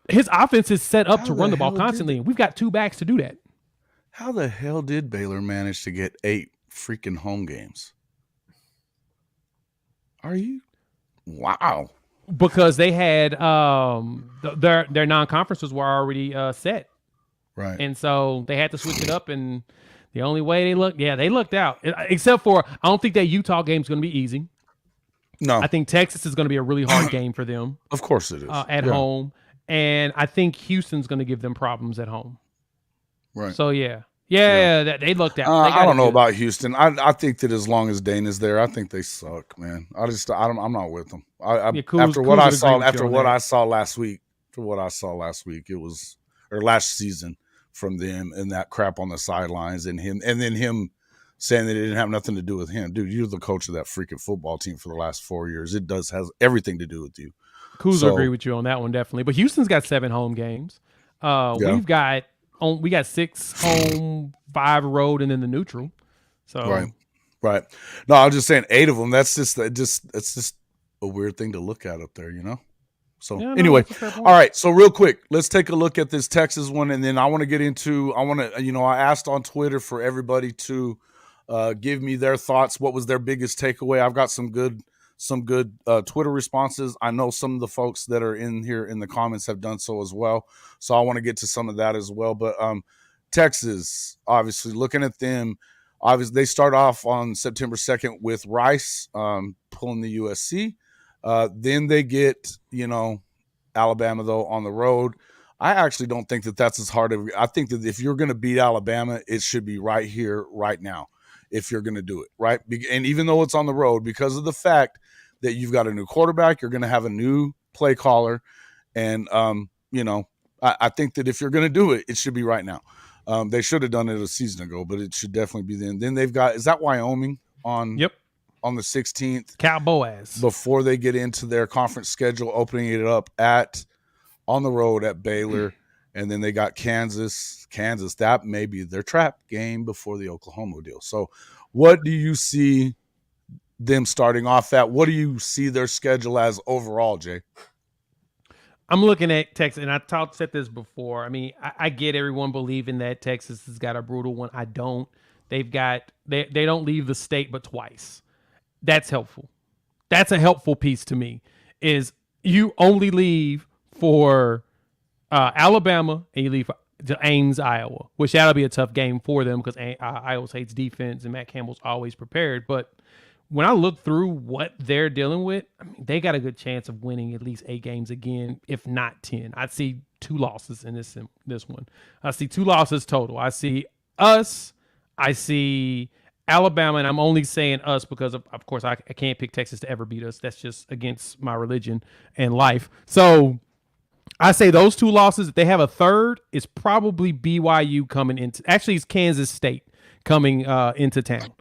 his offense is set up to run the ball constantly, and we've got 2 backs to do that. How the hell did Baylor manage to get 8 freaking home games? Are you? Wow. Because they had their non-conferences were already set. Right. And so they had to switch it up, and the only way they looked out. Except for, I don't think that Utah game is going to be easy. No. I think Texas is going to be a really hard game for them. Of course it is. At home. And I think Houston's going to give them problems at home. Right. So, they looked out. I don't know about Houston. I think that as long as Dane is there, I think they suck, man. I'm not with them. After what I saw last week, it was, or last season from them and that crap on the sidelines and then him saying that it didn't have nothing to do with him. Dude, you're the coach of that freaking football team for the last 4 years. It has everything to do with you. Kuz agree with you on that one, definitely. But Houston's got 7 home games. We got 6 home, 5 road, and then the neutral. So right. No, I was just saying 8 of them. That's just a weird thing to look at up there, you know. So anyway, all right. So real quick, let's take a look at this Texas one, and then I want to get into. I asked on Twitter for everybody to give me their thoughts. What was their biggest takeaway? I've got some good Twitter responses. I know some of the folks that are in here in the comments have done so as well. So I want to get to some of that as well. But Texas, obviously, looking at them, obviously they start off on September 2nd with Rice pulling the USC. Then they get, Alabama, though, on the road. I actually don't think that that's as hard of. I think that if you're going to beat Alabama, it should be right here, right now, if you're going to do it, right? And even though it's on the road, because of the fact that you've got a new quarterback, you're going to have a new play caller. And, I think that if you're going to do it, it should be right now. They should have done it a season ago, but it should definitely be then. Then they've got, is that Wyoming on? Yep. On the 16th, Cowboys, before they get into their conference schedule, opening it up on the road at Baylor, and then they got Kansas. That may be their trap game before the Oklahoma deal. So, what do you see them starting off at? What do you see their schedule as overall, Jay? I'm looking at Texas, and I said this before. I mean, I get everyone believing that Texas has got a brutal one. I don't. They don't leave the state but twice. That's helpful. That's a helpful piece to me, is you only leave for Alabama and you leave to Ames, Iowa, which that'll be a tough game for them because Iowa State's defense and Matt Campbell's always prepared. But when I look through what they're dealing with, I mean, they got a good chance of winning at least 8 games again, if not 10. I see 2 losses in this one. I see 2 losses total. I see us. I see Alabama, and I'm only saying us because, of course, I can't pick Texas to ever beat us. That's just against my religion and life. So I say those 2 losses. If they have a third, it's probably BYU coming into. Actually, it's Kansas State coming into town.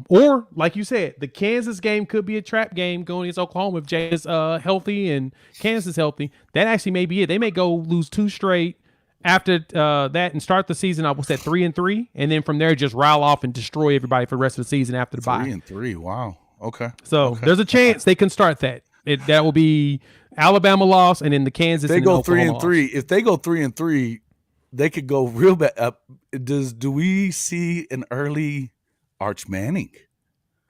Or like you said, the Kansas game could be a trap game going against Oklahoma if Jay is healthy and Kansas is healthy. That actually may be it. They may go lose 2 straight after that and start the season. I was at 3-3, and then from there just rile off and destroy everybody for the rest of the season after the bye. 3-3. Wow. Okay. So there's a chance they can start that. That will be Alabama loss, and then the Kansas. They go Oklahoma 3-3. loss. If they go 3-3, they could go real bad. Do we see an early Arch Manning?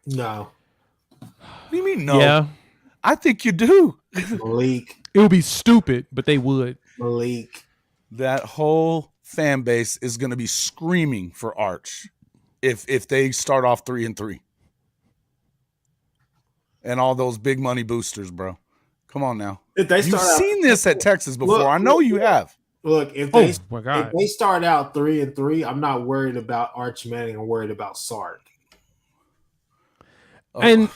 No. What do you mean no? Yeah. I think you do. Malik. It would be stupid, but they would. Malik. That whole fan base is going to be screaming for Arch if they start off 3-3. And all those big money boosters, bro. Come on now. If they You've seen this at Texas before. Look, I know you have. Look, if they start out 3-3, I'm not worried about Arch Manning. I'm worried about Sark. And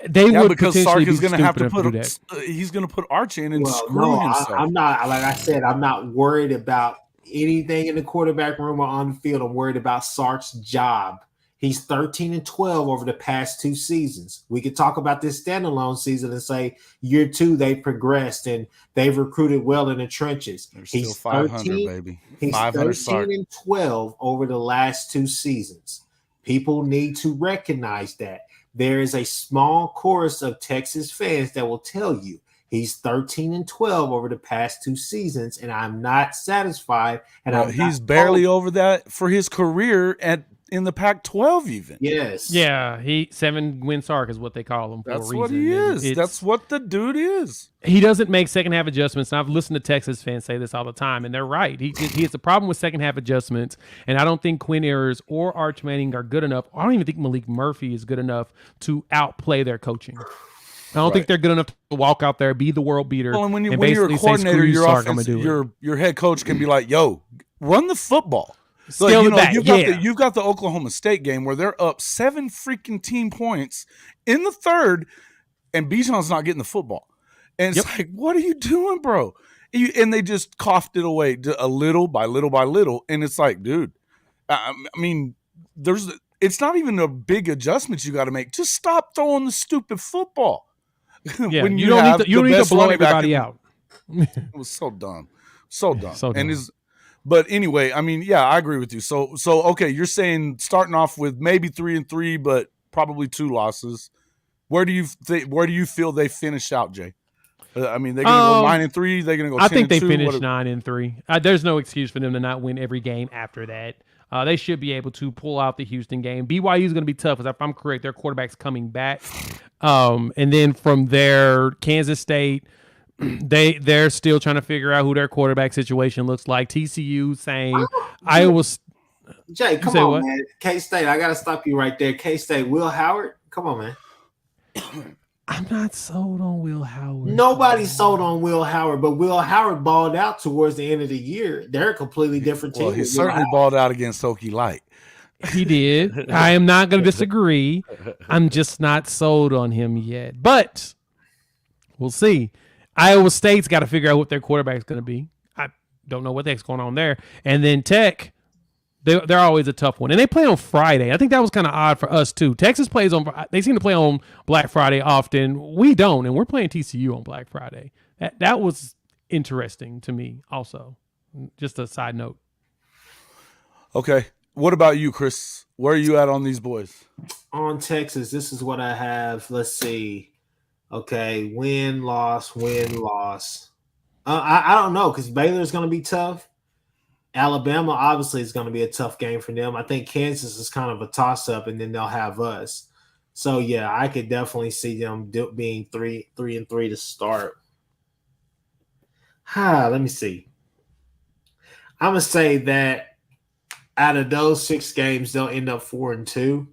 they would because potentially Sark is be going to have to stupid put he's going to put Arch in and screw no, himself. I'm not. Like I said, I'm not worried about anything in the quarterback room or on the field. I'm worried about Sark's job. He's 13-12 over the past 2 seasons. We could talk about this standalone season and say year 2 they progressed and they've recruited well in the trenches. He's 500, baby. He's 13-12 over the last 2 seasons. People need to recognize that. There is a small chorus of Texas fans that will tell you he's 13-12 over the past 2 seasons, and I'm not satisfied. And he's barely over that for his career in the Pac-12 even. Yes. Yeah, 7-win Sark is what they call him for a reason. That's what he is. That's what the dude is. He doesn't make second half adjustments. And I've listened to Texas fans say this all the time, and they're right. He has a problem with second half adjustments, and I don't think Quinn Ewers or Arch Manning are good enough. I don't even think Malik Murphy is good enough to outplay their coaching. I don't think they're good enough to walk out there, be the world beater. Well, and when you're a coordinator, your head coach can be like, "Yo, run the football." So you've got the Oklahoma State game where they're up 7 freaking team points in the third, and Bijan's not getting the football, and it's like, what are you doing, bro? And they just coughed it away a little by little by little, and it's like, dude, I mean, it's not even a big adjustment you got to make. Just stop throwing the stupid football. Yeah, when you don't need to blow everybody out. It was so dumb, so dumb. But anyway, I mean, yeah, I agree with you. So okay, you're saying starting off with maybe 3-3, but probably 2 losses. Where do you feel they finish out, Jay? I mean, they're going to go 9-3. They're going to go 10-2. I think they finish 9-3. There's no excuse for them to not win every game after that. They should be able to pull out the Houston game. BYU is going to be tough, because if I'm correct, their quarterback's coming back. And then from there, Kansas State. They're still trying to figure out who their quarterback situation looks like. TCU saying Iowa. Jay, come on, man. K-State, I got to stop you right there. K-State, Will Howard, come on, man. I'm not sold on Will Howard. Nobody's sold on Will Howard, but Will Howard balled out towards the end of the year. They're a completely different team. Well, he certainly balled out against Hokie Light. He did. I am not going to disagree. I'm just not sold on him yet, but we'll see. Iowa State's got to figure out what their quarterback's going to be. I don't know what the heck's going on there. And then Tech, they're always a tough one. And they play on Friday. I think that was kind of odd for us, too. Texas plays on – they seem to play on Black Friday often. We don't, and we're playing TCU on Black Friday. That was interesting to me also. Just a side note. Okay. What about you, Chris? Where are you at on these boys? On Texas, this is what I have. Let's see. Okay, win, loss. I don't know, because Baylor is going to be tough. Alabama, obviously, is going to be a tough game for them. I think Kansas is kind of a toss-up, and then they'll have us. So, yeah, I could definitely see them being 3-3 to start. Let me see. I'm going to say that out of those 6 games, they'll end up 4-2.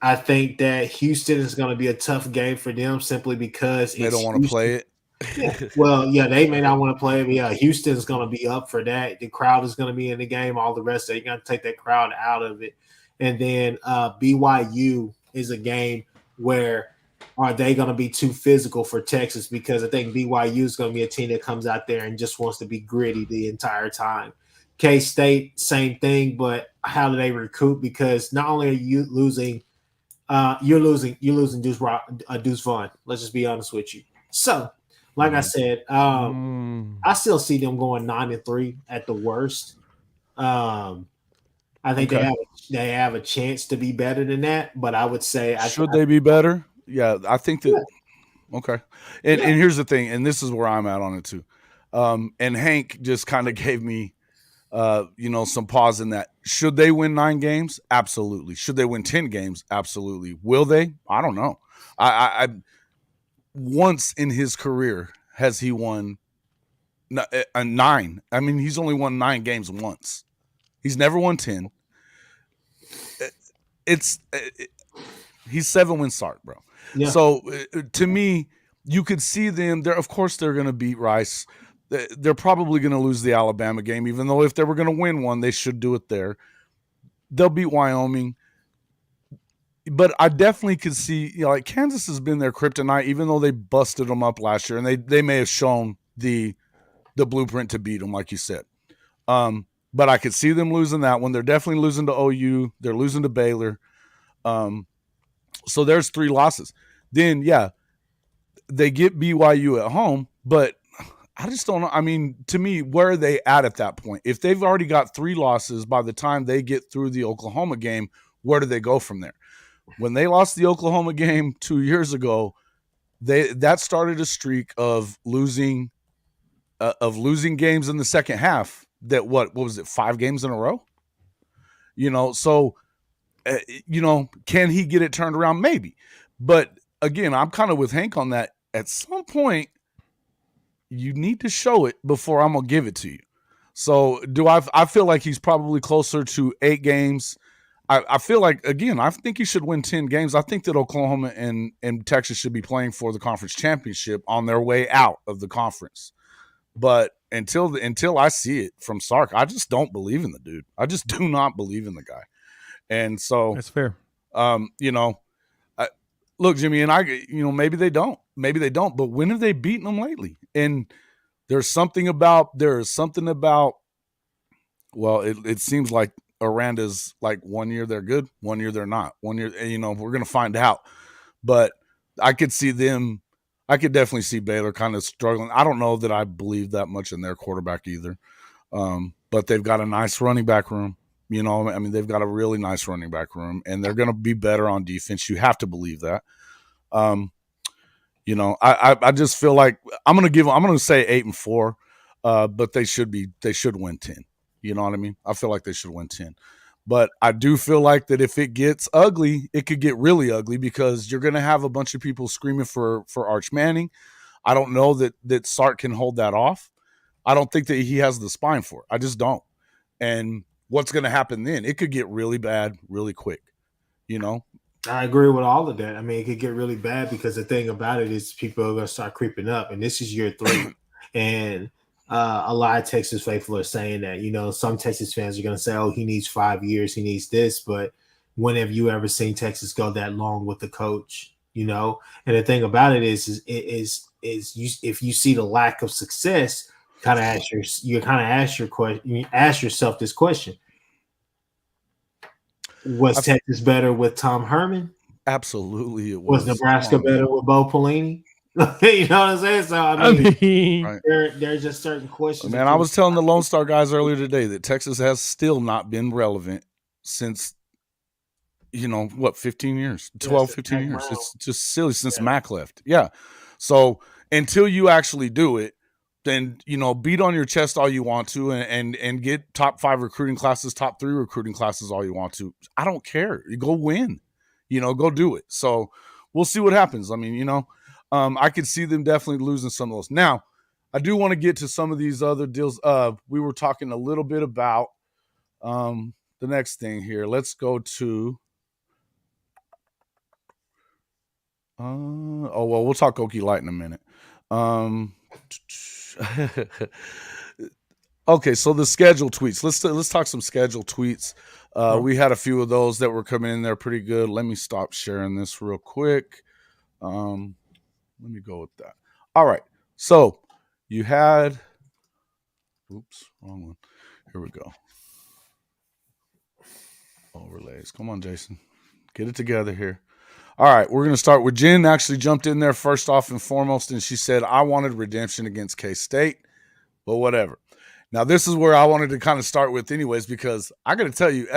I think that Houston is going to be a tough game for them simply because They it's don't want to Houston. play it. Yeah. Well, yeah, they may not want to play it, but yeah, Houston's going to be up for that. The crowd is going to be in the game. All the rest of it, you're going to take that crowd out of it. And then BYU is a game where are they going to be too physical for Texas? Because I think BYU is going to be a team that comes out there and just wants to be gritty the entire time. K-State, same thing, but how do they recoup? Because not only are you losing, you're losing Deuce Vaughn. Let's just be honest with you. So, like I said, I still see them going 9-3 at the worst. I think Okay. they have a chance to be better than that, but I would say Should they be better? Yeah, I think that. Okay. And here's the thing, and this is where I'm at on it too. And Hank just kind of gave me some pause in that. Should they win 9 games? Absolutely. Should they win 10 games? Absolutely. Will they? I don't know. I once in his career has he won a 9. I mean, he's only won 9 games once. He's never won 10. He's 7 wins Sark, bro. Yeah. So to me, you could see them there. Of course, they're going to beat Rice. They're probably going to lose the Alabama game, even though if they were going to win one, they should do it there. They'll beat Wyoming. But I definitely could see, like Kansas has been their kryptonite, even though they busted them up last year, and they may have shown the blueprint to beat them, like you said. But I could see them losing that one. They're definitely losing to OU. They're losing to Baylor. So there's 3 losses. Then, yeah, they get BYU at home, but I just don't know. I mean, to me, where are they at that point? If they've already got 3 losses by the time they get through the Oklahoma game, where do they go from there? When they lost the Oklahoma game 2 years ago, that started a streak of losing games in the second half. That what was it? 5 games in a row? So can he get it turned around? Maybe, but again, I'm kind of with Hank on that. At some point, you need to show it before I'm gonna give it to you. So I feel like he's probably closer to 8 games. I feel like, again, I think he should win 10 games. I think that Oklahoma and Texas should be playing for the conference championship on their way out of the conference. But until I see it from Sark, I just don't believe in the dude. I just do not believe in the guy. And so that's fair. Look, Jimmy, and maybe they don't. But when have they beaten them lately? And there's something about, well, it seems like Aranda's like 1 year they're good, 1 year they're not. 1 year, we're going to find out. But I could definitely see Baylor kind of struggling. I don't know that I believe that much in their quarterback either. But they've got a nice running back room. They've got a really nice running back room, and they're going to be better on defense. You have to believe that. I just feel like I'm going to say 8-4, but they should win 10. You know what I mean? I feel like they should win 10. But I do feel like that if it gets ugly, it could get really ugly because you're going to have a bunch of people screaming for Arch Manning. I don't know that Sark can hold that off. I don't think that he has the spine for it. I just don't. And what's going to happen then? It could get really bad really quick, I agree with all of that. I mean, it could get really bad because the thing about it is people are going to start creeping up, and this is year 3. And a lot of Texas faithful are saying that, some Texas fans are going to say, oh, he needs 5 years, he needs this. But when have you ever seen Texas go that long with the coach, And the thing about it is if you see the lack of success, ask yourself this question. Was Texas better with Tom Herman? Absolutely, it was. Was Nebraska better with Bo Pelini? You know what I'm saying? So I mean right. There's just certain questions. Man, I was telling the Lone Star guys earlier today that Texas has still not been relevant since 15 years, 12, 15 years. Brown. It's just silly since Mac left. Yeah. So until you actually do it, then beat on your chest all you want to and get top 5 recruiting classes, top 3 recruiting classes all you want to. I don't care. You go win. Go do it. So we'll see what happens. I mean, I could see them definitely losing some of those. Now, I do want to get to some of these other deals. We were talking a little bit about the next thing here. Let's go to Well, we'll talk Okie Light in a minute. Okay, so the schedule tweets. Let's talk some schedule tweets. We had a few of those that were coming in there pretty good. Let me stop sharing this real quick. Let me go with that. All right. So you had, oops, wrong one. Here we go. Overlays. Come on, Jason. Get it together here. All right, we're going to start with Jen. Actually jumped in there first off and foremost, and she said, I wanted redemption against K-State, but whatever. Now, this is where I wanted to kind of start with anyways, because I got to tell you,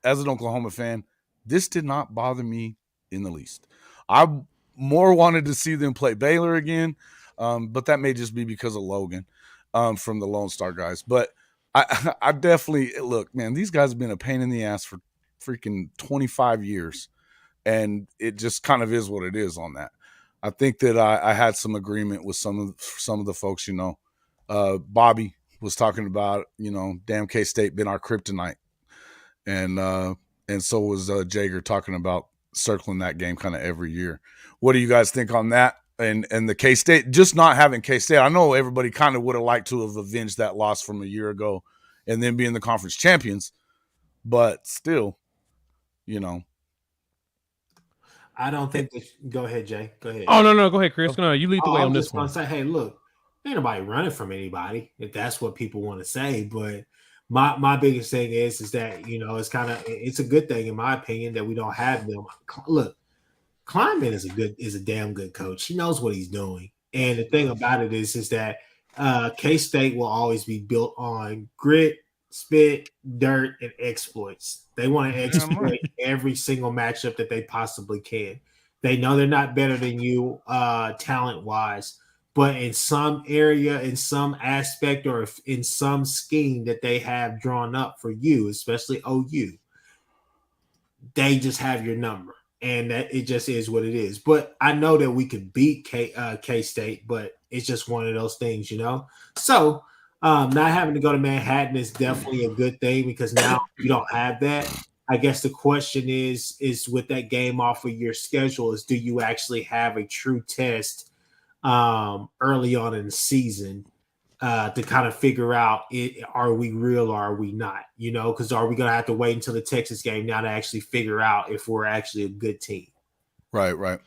as an Oklahoma fan, this did not bother me in the least. I more wanted to see them play Baylor again, but that may just be because of Logan from the Lone Star guys. But I definitely, look, man, these guys have been a pain in the ass for freaking 25 years. And it just kind of is what it is on that. I think that I had some agreement with some of the folks, Bobby was talking about, damn K-State been our kryptonite. And so was Jager talking about circling that game kind of every year. What do you guys think on that? And the K-State, just not having K-State, I know everybody kind of would have liked to have avenged that loss from a year ago and then being the conference champions. But still, I don't think that. Go ahead, Jay. Go ahead. Oh, no. Go ahead, Chris. No, you lead the way on this one. I'm just going to say, hey, look, ain't nobody running from anybody if that's what people want to say. But my biggest thing is that, it's a good thing, in my opinion, that we don't have them. Look, Kleinman is a damn good coach. He knows what he's doing. And the thing about it is that K-State will always be built on grit, spit, dirt, and exploits. They want to exploit every single matchup that they possibly can. They know they're not better than you talent-wise, but in some area, in some aspect, or in some scheme that they have drawn up for you, especially OU, they just have your number. And that it just is what it is. But I know that we could beat K-State, but it's just one of those things, So not having to go to Manhattan is definitely a good thing, because now you don't have that. I guess the question is with that game off of your schedule, is do you actually have a true test early on in the season to kind of figure out, are we real or are we not? Because are we going to have to wait until the Texas game now to actually figure out if we're actually a good team? Right.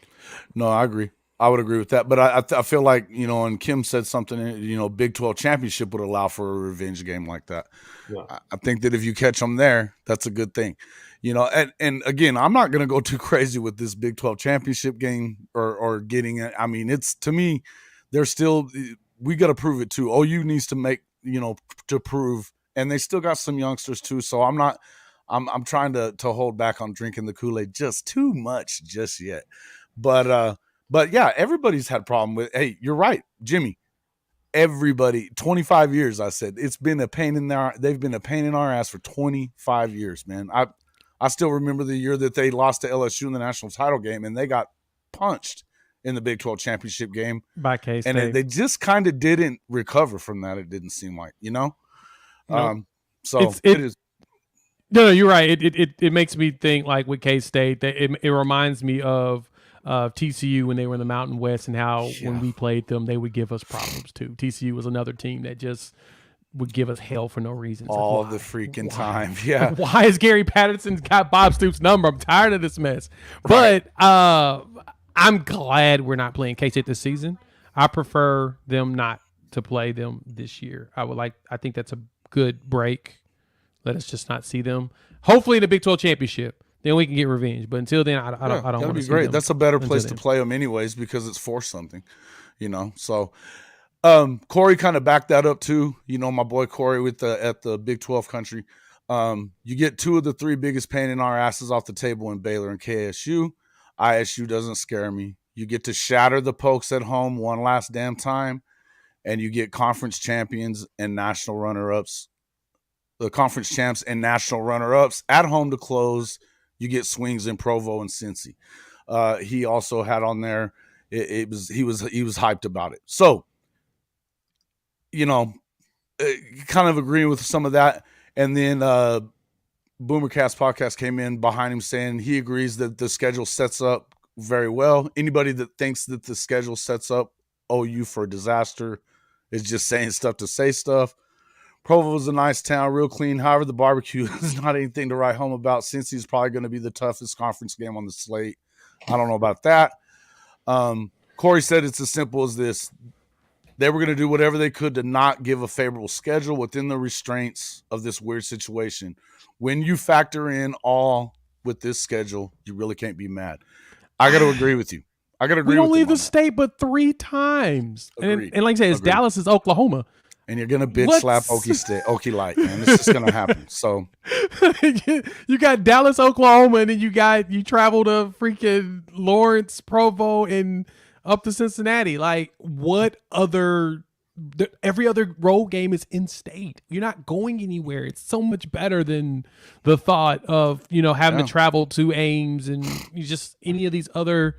No, I agree. I would agree with that. But I feel like, and Kim said something, Big 12 championship would allow for a revenge game like that. Yeah. I think that if you catch them there, that's a good thing. And again, I'm not going to go too crazy with this Big 12 championship game or getting it. I mean, it's, to me, they're still, we got to prove it too. OU needs to make, to prove, and they still got some youngsters too. So I'm trying to hold back on drinking the Kool-Aid just too much just yet. But yeah, everybody's had a problem with, hey, you're right, Jimmy. Everybody, 25 years, I said, they've been a pain in our ass for 25 years, man. I still remember the year that they lost to LSU in the national title game, and they got punched in the Big 12 championship game by K-State. And they just kind of didn't recover from that. It didn't seem like, No. So it is. No, you're right. It makes me think, like with K-State, that it reminds me of TCU when they were in the Mountain West, and how when we played them, they would give us problems too. TCU was another team that just would give us hell for no reason. All the freaking time. Yeah. Like, why is Gary Patterson got Bob Stoops' number? I'm tired of this mess. Right. But I'm glad we're not playing K-State this season. I prefer them not to play them this year. I think that's a good break. Let us just not see them. Hopefully in the Big 12 championship, then we can get revenge. But until then, I don't want to see them. That'd be great. That's a better place to play them anyways, because it's for something, So Corey kind of backed that up too. My boy Corey at the Big 12 country. You get two of the three biggest pain in our asses off the table in Baylor and KSU. ISU doesn't scare me. You get to shatter the Pokes at home one last damn time, and you get conference champions and national runner-ups. The conference champs and national runner-ups at home to close. You get swings in Provo and Cincy. He also had on there. He was hyped about it. So, kind of agreeing with some of that. And then Boomercast podcast came in behind him saying he agrees that the schedule sets up very well. Anybody that thinks that the schedule sets up OU for a disaster is just saying stuff to say stuff. Provo is a nice town, real clean. However, the barbecue is not anything to write home about. Cincy's probably going to be the toughest conference game on the slate. I don't know about that. Corey said it's as simple as this. They were going to do whatever they could to not give a favorable schedule within the restraints of this weird situation. When you factor in all with this schedule, you really can't be mad. I got to agree with you. I got to agree with you. We don't leave the state but 3 times. And like I said, it's Dallas is Oklahoma. And you're gonna bitch slap Okie Light, man. It's just gonna happen. So you got Dallas, Oklahoma, and then you travel to freaking Lawrence, Provo, and up to Cincinnati. Like, what other? Every other road game is in state. You're not going anywhere. It's so much better than the thought of having to travel to Ames and just any of these other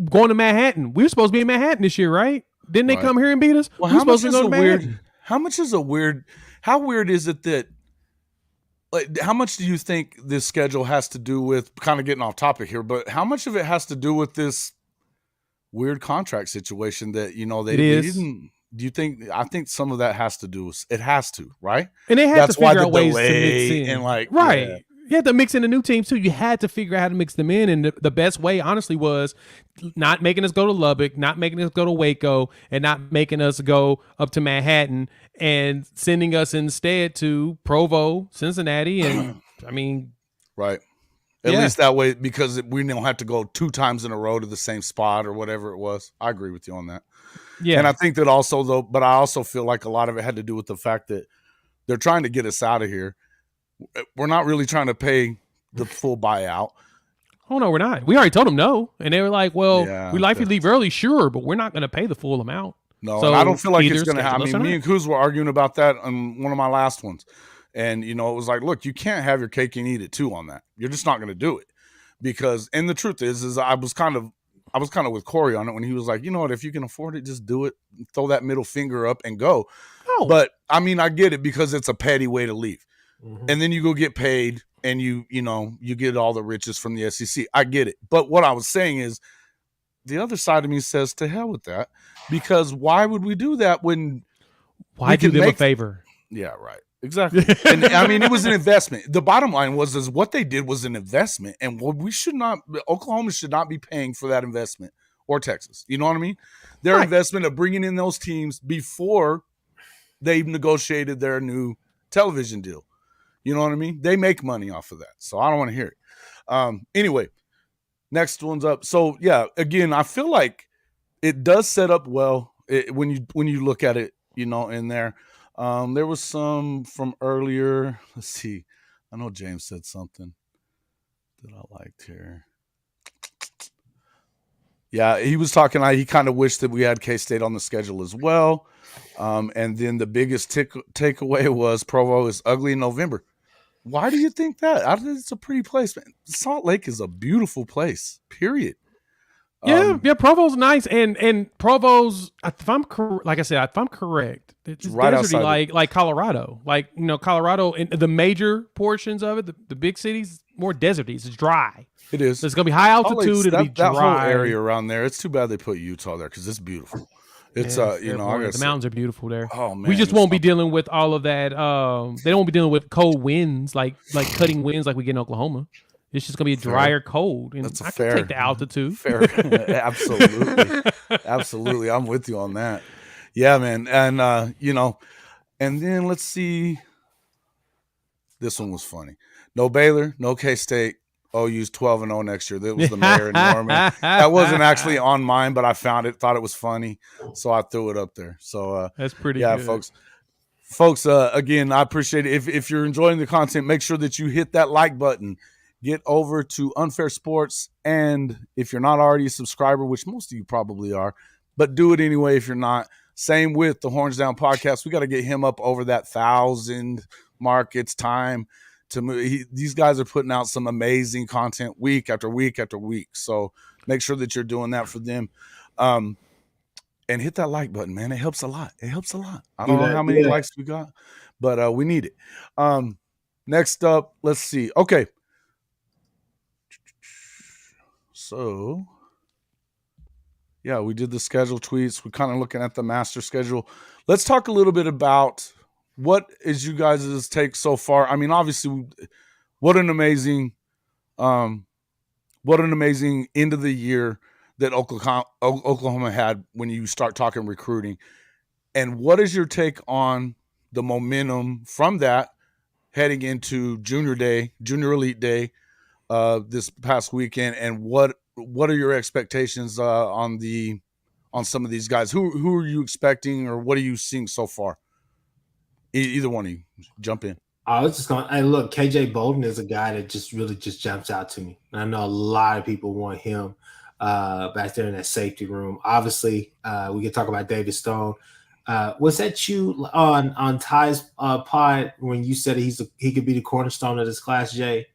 going to Manhattan. We were supposed to be in Manhattan this year, right? Didn't they come here and beat us? Well, how much is how weird is it that, like, how much do you think this schedule has to do with, kind of getting off topic here, but how much of it has to do with this weird contract situation that, they didn't, do you think, I think some of that has to do with, it has to, right? And they had to figure out ways to mix in. And right. Yeah. You had to mix in the new teams too. You had to figure out how to mix them in. And the best way, honestly, was not making us go to Lubbock, not making us go to Waco, and not making us go up to Manhattan, and sending us instead to Provo, Cincinnati. And I mean, right. At least that way, because we don't have to go 2 times in a row to the same spot or whatever it was. I agree with you on that. Yeah. And I think that also, though, but I also feel like a lot of it had to do with the fact that they're trying to get us out of here. We're not really trying to pay the full buyout. Oh, no, we're not. We already told them no. And they were like, well, we like you leave early, sure, but we're not going to pay the full amount. No, so, and I don't feel like it's going to happen. I mean, me and Kuz were arguing about that on one of my last ones. And, it was like, look, you can't have your cake and eat it too on that. You're just not going to do it. Because, and the truth is I was kind of with Corey on it when he was like, you know what, if you can afford it, just do it. Throw that middle finger up and go. Oh. But, I mean, I get it because it's a petty way to leave. Mm-hmm. And then you go get paid and you get all the riches from the SEC. I get it. But what I was saying is the other side of me says to hell with that, because why would we do that when why do them a favor? Yeah, right. Exactly. And I mean, it was an investment. The bottom line is what they did was an investment, and Oklahoma should not be paying for that investment, or Texas. You know what I mean? Their investment of bringing in those teams before they negotiated their new television deal. You know what I mean? They make money off of that. So I don't want to hear it. Anyway, next one's up. So yeah, again, I feel like it does set up well when you look at it, in there. There was some from earlier. Let's see. I know James said something that I liked here. Yeah, he was talking. He kind of wished that we had K-State on the schedule as well. And then the biggest takeaway was Provo is ugly in November. Why do you think that? It's a pretty place, man. Salt Lake is a beautiful place, period. Yeah, Provo's nice, and Provo's, if I'm correct, it's right deserty, like Colorado, Colorado, and the major portions of it, the big cities, more deserty. It's dry. It is. So it's gonna be high altitude. It'll be dry. That whole area around there. It's too bad they put Utah there because it's beautiful. It's the mountains are beautiful there. Oh man, we just won't be dealing with all of that. They won't be dealing with cold winds, like cutting winds like we get in Oklahoma. It's just gonna be a drier cold, and I can take the altitude. Fair, absolutely. I'm with you on that. Yeah, man, and and then let's see. This one was funny. No Baylor, no K-State. OU's 12-0 next year. That was the mayor in Norman. That wasn't actually on mine, but I found it, thought it was funny, so I threw it up there. So that's pretty good. Folks. Again, I appreciate it. If you're enjoying the content, make sure that you hit that like button. Get over to Unfair Sports, and if you're not already a subscriber, which most of you probably are, but do it anyway if you're not. Same with the Horns Down podcast. We got to get him up over that 1,000 mark. It's time to move. These guys are putting out some amazing content week after week after week. So make sure that you're doing that for them. And hit that like button, man. It helps a lot. I don't know how many likes we got, but we need it. Next up, let's see. Okay. So Yeah, we did the schedule tweets. We're kind of looking at the master schedule. Let's talk a little bit about what is you guys' take so far. I mean, obviously, what an amazing end of the year that Oklahoma had when you start talking recruiting. And what is your take on the momentum from that heading into Junior Elite Day, this past weekend? And what are your expectations on some of these guys? Who are you expecting, or what are you seeing so far? Either one of you, jump in. I was just going. Hey, look, KJ Bolden is a guy that just really jumps out to me. And I know a lot of people want him back there in that safety room. Obviously, we can talk about David Stone. Was that you on Ty's pod when you said he could be the cornerstone of this class, Jay?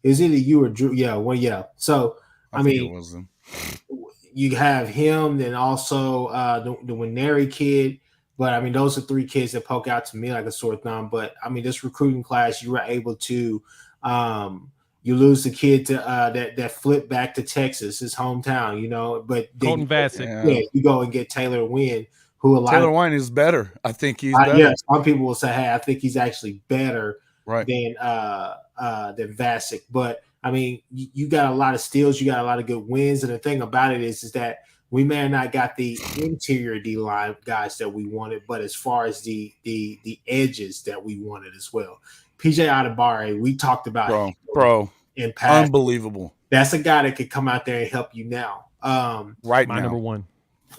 Is either you or Drew? Yeah, well, yeah. So I mean, it was him. You have him, then also the Winery kid. But I mean, those are three kids that poke out to me like a sore thumb. But I mean, this recruiting class, you were able to you lose the kid to that flipped back to Texas, his hometown, you know. But Colton Vasek. Yeah, you go and get Taylor Wynn, who Taylor Wynn is better. I think he's better. Yeah, some people will say, hey, I think he's actually better than Vasek. But I mean, you got a lot of steals, you got a lot of good wins, and the thing about it is that we may have not got the interior D-line guys that we wanted, but as far as the edges that we wanted as well. PJ Adebare, we talked about bro, in past. Unbelievable. That's a guy that could come out there and help you now. My number one.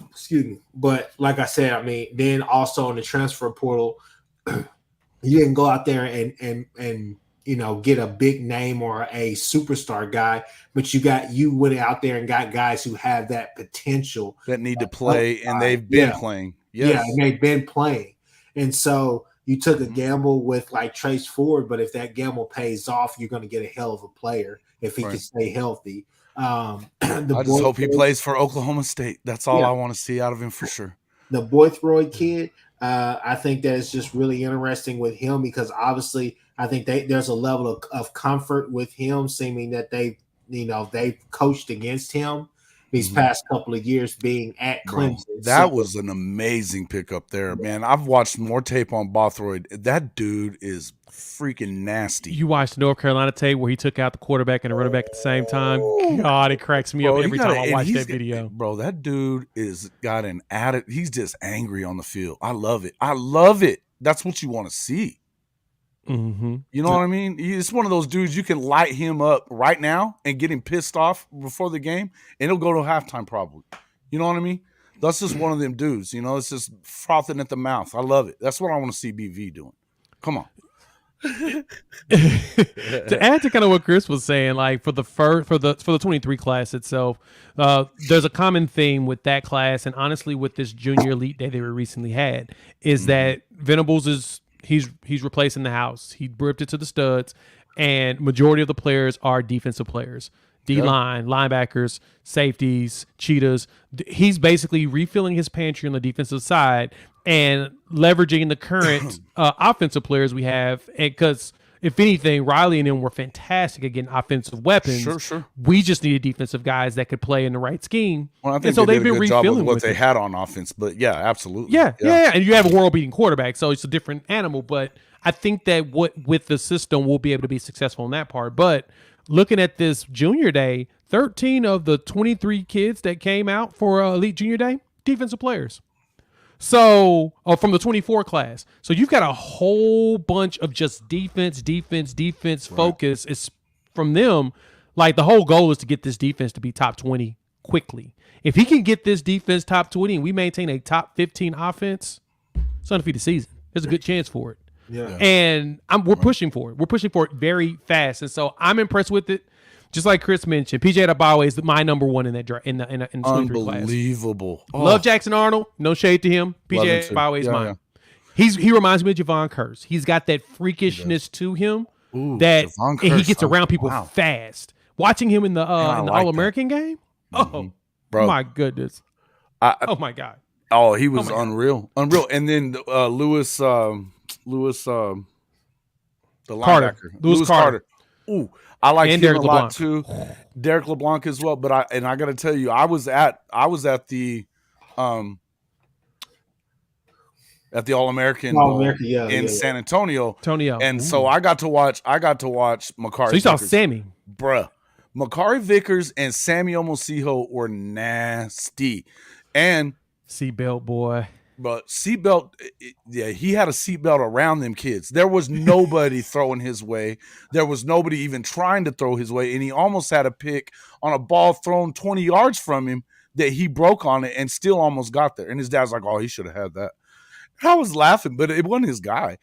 Excuse me. But like I said, I mean, then also in the transfer portal, you didn't go out there and you know, get a big name or a superstar guy, but you went out there and got guys who have that potential that need to play, and they've been playing. Yes. Yeah, and they've been playing. And so you took a gamble with like Trace Ford, but if that gamble pays off, you're going to get a hell of a player if he can stay healthy. I just hope he plays for Oklahoma State. That's all I want to see out of him for sure. The Boythroyd kid, I think that is just really interesting with him because obviously I think there's a level of comfort with him, seeming that they've coached against him these past couple of years being at Clemson. That was an amazing pickup there, man. I've watched more tape on Bothroyd. That dude is freaking nasty. You watched North Carolina tape where he took out the quarterback and the running back at the same time. God, it cracks me up every time I watch that video. Bro, that dude is got an attitude. He's just angry on the field. I love it. I love it. That's what you want to see. Mm-hmm. You know what I mean? It's one of those dudes you can light him up right now and get him pissed off before the game, and he'll go to halftime probably. You know what I mean? That's just one of them dudes. You know, it's just frothing at the mouth. I love it. That's what I want to see BV doing. Come on. To add to kind of what Chris was saying, like for the 23 class itself, there's a common theme with that class, and honestly, with this Junior Elite Day they recently had, is that Venables is. He's replacing the house. He ripped it to the studs, and majority of the players are defensive players. D-line, linebackers, safeties, cheetahs. He's basically refilling his pantry on the defensive side and leveraging the current offensive players we have. Because if anything, Riley and them were fantastic at getting offensive weapons. Sure. We just needed defensive guys that could play in the right scheme. Well, I think so they've been refilling what they had on offense. But yeah, absolutely. Yeah. And you have a world-beating quarterback, so it's a different animal. But I think that with the system, we'll be able to be successful in that part. But looking at this Junior Day, 13 of the 23 kids that came out for Elite Junior Day, defensive players. So from the 24 class. So you've got a whole bunch of just defense focus. It's from them. Like the whole goal is to get this defense to be top 20 quickly. If he can get this defense top 20 and we maintain a top 15 offense, it's undefeated season. There's a good chance for it. Yeah. And we're pushing for it. We're pushing for it very fast. And so I'm impressed with it. Just like Chris mentioned, PJ Adebare is my number one in that in the 23 class. Unbelievable. Love Jackson Arnold. No shade to him. PJ Adebare is mine. Yeah. He reminds me of Javon Curse. He's got that freakishness to him that he gets around people fast. Watching him in the All-American game, bro, my goodness. Oh my God. Oh, he was unreal. And then Lewis, the linebacker, Carter. Ooh, I like And him Derek a lot LeBlanc. too. Derek LeBlanc as well. But I got to tell you, I was at the All-American Bowl in San Antonio. And so I got to watch Makari. So you saw Vickers. Sammy. Bruh. Makari Vickers and Sammy Omosiho were nasty. And seatbelt boy. But seatbelt, he had a seatbelt around them kids. There was nobody throwing his way. There was nobody even trying to throw his way. And he almost had a pick on a ball thrown 20 yards from him that he broke on it and still almost got there. And his dad's like, oh, he should have had that. I was laughing, but it wasn't his guy.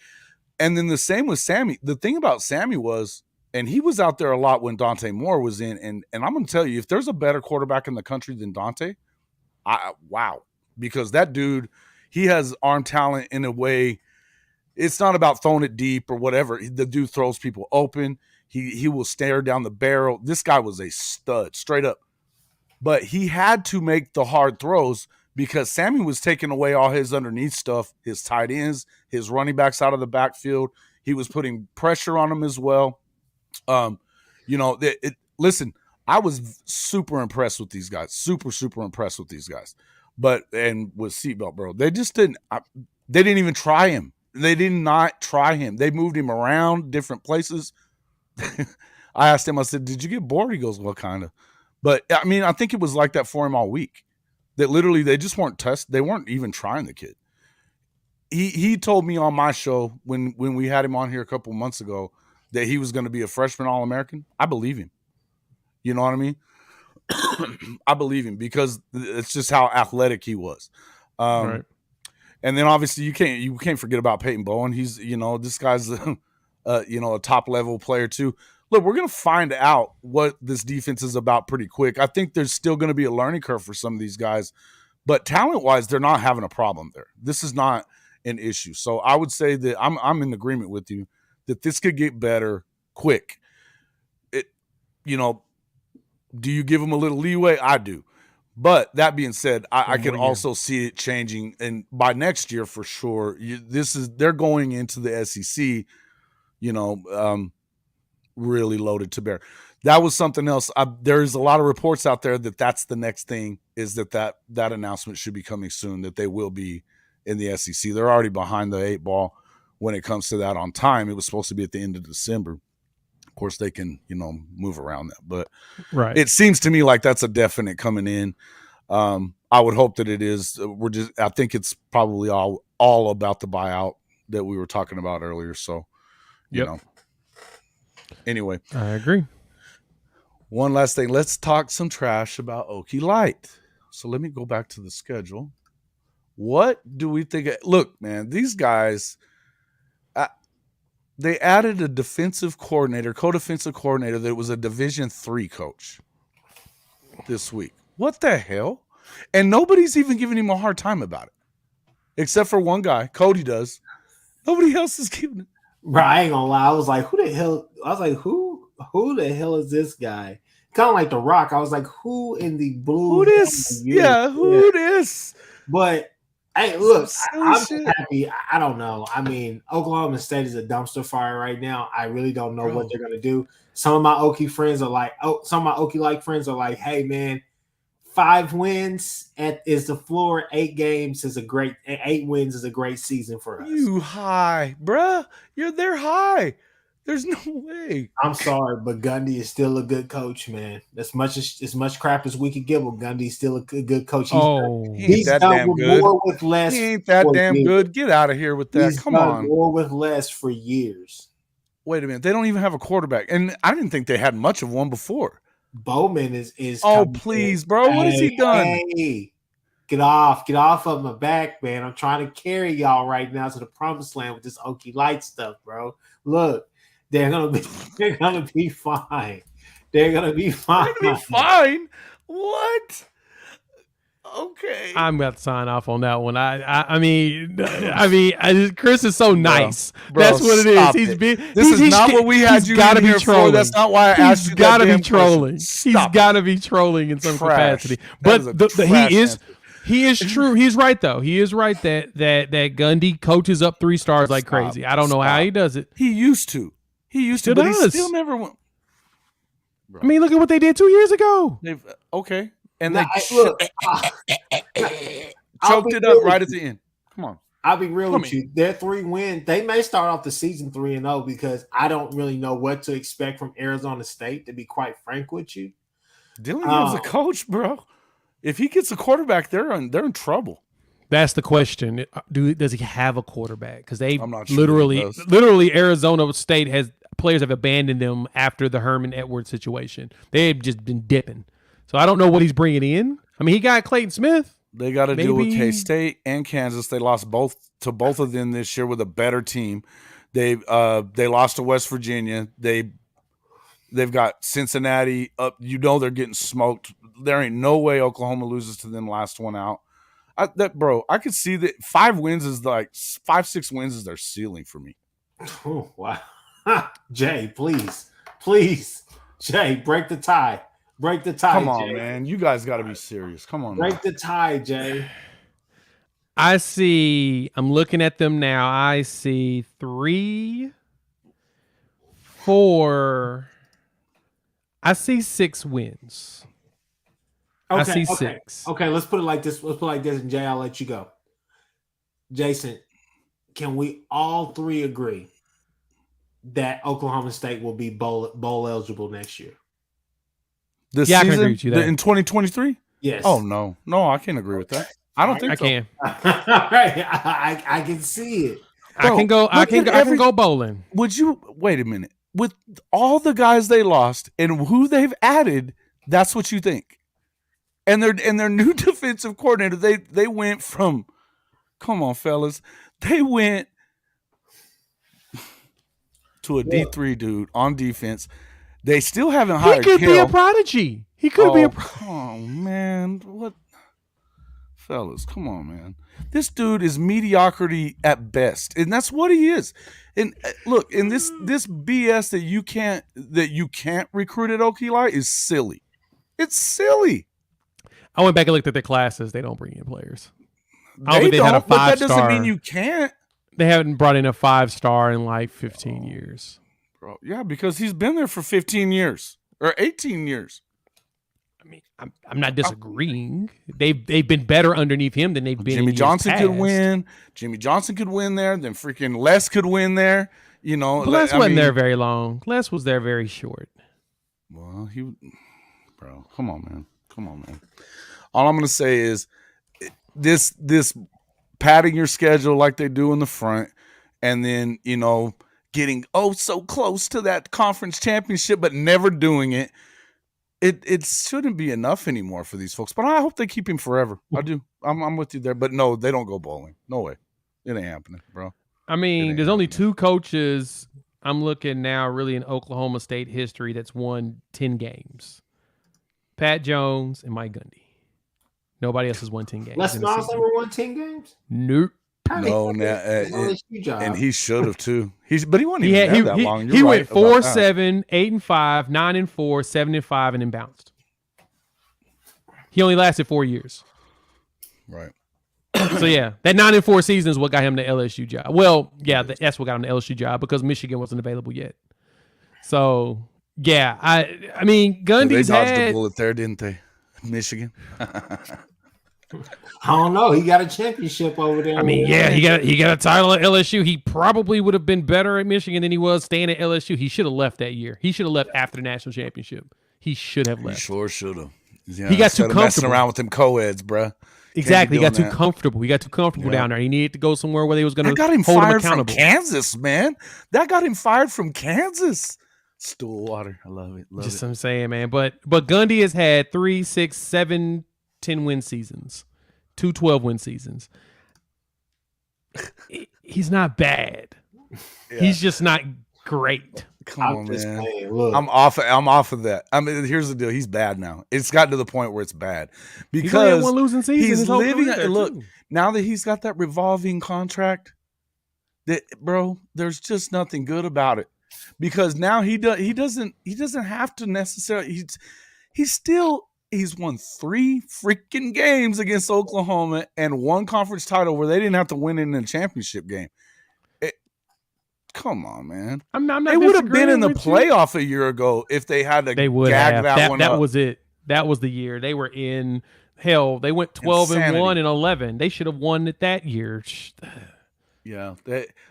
And then the same with Sammy. The thing about Sammy was, and he was out there a lot when Dante Moore was in. And I'm going to tell you, if there's a better quarterback in the country than Dante, wow. Because that dude, he has arm talent in a way. It's not about throwing it deep or whatever. The dude throws people open. He will stare down the barrel. This guy was a stud, straight up. But he had to make the hard throws because Sammy was taking away all his underneath stuff, his tight ends, his running backs out of the backfield. He was putting pressure on them as well. Listen, I was super impressed with these guys. Super, super impressed with these guys. And with seatbelt, bro, they just didn't. They didn't even try him. They did not try him. They moved him around different places. I asked him. I said, "Did you get bored?" He goes, "Well, kind of." But I mean, I think it was like that for him all week. That literally they just weren't They weren't even trying the kid. He told me on my show when we had him on here a couple months ago that he was going to be a freshman All-American. I believe him. You know what I mean? I believe him because it's just how athletic he was. Right. And then obviously you can't forget about Peyton Bowen. He's, this guy's, a top level player too. Look, we're going to find out what this defense is about pretty quick. I think there's still going to be a learning curve for some of these guys, but talent wise, they're not having a problem there. This is not an issue. So I would say that I'm in agreement with you that this could get better quick. Do you give them a little leeway? I do. But that being said, I could also see it changing. And by next year, for sure, they're going into the SEC, really loaded to bear. That was something else. There's a lot of reports out there that's the next thing is that announcement should be coming soon, that they will be in the SEC. They're already behind the 8 ball when it comes to that on time. It was supposed to be at the end of December. Of course, they can, move around that. But right. It seems to me like that's a definite coming in. I would hope that it is. I think it's probably all about the buyout that we were talking about earlier. So, Anyway. I agree. One last thing. Let's talk some trash about Okie Light. So let me go back to the schedule. What do we think? Look, man, these guys, they added a co-defensive coordinator that was a Division III coach this week. What the hell? And nobody's even giving him a hard time about it. Except for one guy. Cody does. Nobody else is giving it. Bro, I ain't gonna lie. I was like, who the hell? I was like, who the hell is this guy? Kind of like The Rock. I was like, who in the blue? Who this? Yeah, who this? But hey, look, I'm happy. I don't know. I mean, Oklahoma State is a dumpster fire right now. I really don't know what they're gonna do. Some of my Okie friends are like, Okie-like friends are like, hey man, 5 wins is the floor. 8 wins is a great season for us. You high, bruh. They're high. There's no way. I'm sorry, but Gundy is still a good coach, man. As much crap as we could give him, Gundy's still a good coach. He's that damn good. More with less. He ain't that damn good. Get out of here with that. Come on. More with less for years. Wait a minute. They don't even have a quarterback, and I didn't think they had much of one before. Bowman is. Oh please, bro! What has he done? Hey, get off of my back, man! I'm trying to carry y'all right now to the promised land with this Okie Light stuff, bro. Look. They're gonna be fine. They're gonna be fine. What? Okay. I'm about to sign off on that one. I mean, Chris is so nice. Bro, that's what it is. This is not what we had you in here for. That's not why I asked you. He's got to be trolling. He's got to be trolling in some capacity. But he is true. He's right though. He is right that Gundy coaches up 3 stars like crazy. I don't know how he does it. He used to. But he still never went. bro. I mean, look at what they did 2 years ago. They've okay, and Now, they look, choked it up right at the end. Come on. I'll be real with you. Their 3 wins, they may start off the season 3-0 because I don't really know what to expect from Arizona State, to be quite frank with you. Dillingham's a coach, bro. If he gets a quarterback, they're in trouble. That's the question. Does he have a quarterback? Because I'm not sure literally, Arizona State has players have abandoned them after the Herman Edwards situation. They've just been dipping. So I don't know what he's bringing in. I mean, he got Clayton Smith. They got to deal with K-State and Kansas. They lost both of them this year with a better team. They lost to West Virginia. They've got Cincinnati up. You know they're getting smoked. There ain't no way Oklahoma loses to them last one out. I could see that 5 wins is like 5-6 wins is their ceiling for me. Oh, wow. Jay, please. Jay, break the tie. Break the tie, Come on, Jay. man. You guys got to be serious. Come on. Break the tie, Jay. I'm looking at them now. I see 3, 4. I see 6 wins. Okay, I see 6. Okay, let's put it like this. And Jay, I'll let you go. Jason, can we all 3 agree that Oklahoma State will be bowl eligible next year? This I season, can agree with you there. in 2023? Yes. Oh, no, I can't agree with that. I don't think I so. can. All right, I can see it. Bro, I can go bowling. Would you wait a minute? With all the guys they lost and who they've added, that's what you think. And their new defensive coordinator, they went from, come on, fellas, they went to a D3 dude on defense. They still haven't hired He could Hill. be a prodigy. He could be a prodigy. Oh, man. What? Fellas, come on, man. This dude is mediocrity at best. And that's what he is. And look, in this BS that you can't recruit at Okie is silly. It's silly. I went back and looked at their classes. They don't bring in players. But that doesn't mean you can't. They haven't brought in a 5-star in like 15 years. Bro, yeah, because he's been there for 15 years or 18 years. I mean, I'm not disagreeing. They've been better underneath him than they've been. Jimmy Johnson could win. Jimmy Johnson could win there. Then freaking Les could win there. You know, but Les wasn't there very long. Les was there very short. Well, bro, come on, man. All I'm gonna say is this padding your schedule like they do in the front, and then getting so close to that conference championship, but never doing it. It shouldn't be enough anymore for these folks. But I hope they keep him forever. I do. I'm with you there. But no, they don't go bowling. No way. It ain't happening, bro. I mean, there's only 2 coaches I'm looking now really in Oklahoma State history that's won 10 games. Pat Jones and Mike Gundy. Nobody else has won 10 games. Les Miles never won 10 games? Nope. No, and he should have too. But he wasn't even there that long. He went 4-7, 8-5, 9-4, 7-5, and then bounced. He only lasted 4 years. Right. So yeah, that 9-4 season is what got him the LSU job. Well, yeah, that's what got him the LSU job because Michigan wasn't available yet. So yeah, I mean, Gundy's they dodged a bullet there, didn't they? Michigan. I don't know. He got a championship over there. I mean, yeah, he got a title at LSU. He probably would have been better at Michigan than he was staying at LSU. He should have left that year. He should have left after the national championship. He should have left. He sure should have. He got too comfortable messing around with them co-eds, bro. Exactly. He got too comfortable. He got too comfortable down there. He needed to go somewhere where they was going to hold him fired accountable. From Kansas, man. That got him fired from Kansas. Stillwater. I love it. Just what I'm saying, man. But Gundy has had 3, 6, 7, 10-win seasons. 2 12-win seasons. He's not bad. Yeah. He's just not great. Come on, man. I'm off of that. I mean, here's the deal. He's bad now. It's gotten to the point where it's bad because one losing season. He's living. Look, now that he's got that revolving contract, there's just nothing good about it because now he doesn't have to necessarily. He's won 3 freaking games against Oklahoma and 1 conference title where they didn't have to win in a championship game. Come on, man. I'm not They would have been in the disagreeing with you. playoff a year ago if they had to They would gag have. that one That up. was it. That was the year they were in. Hell, they went 12-1 and 11. They should have won it that year. Yeah,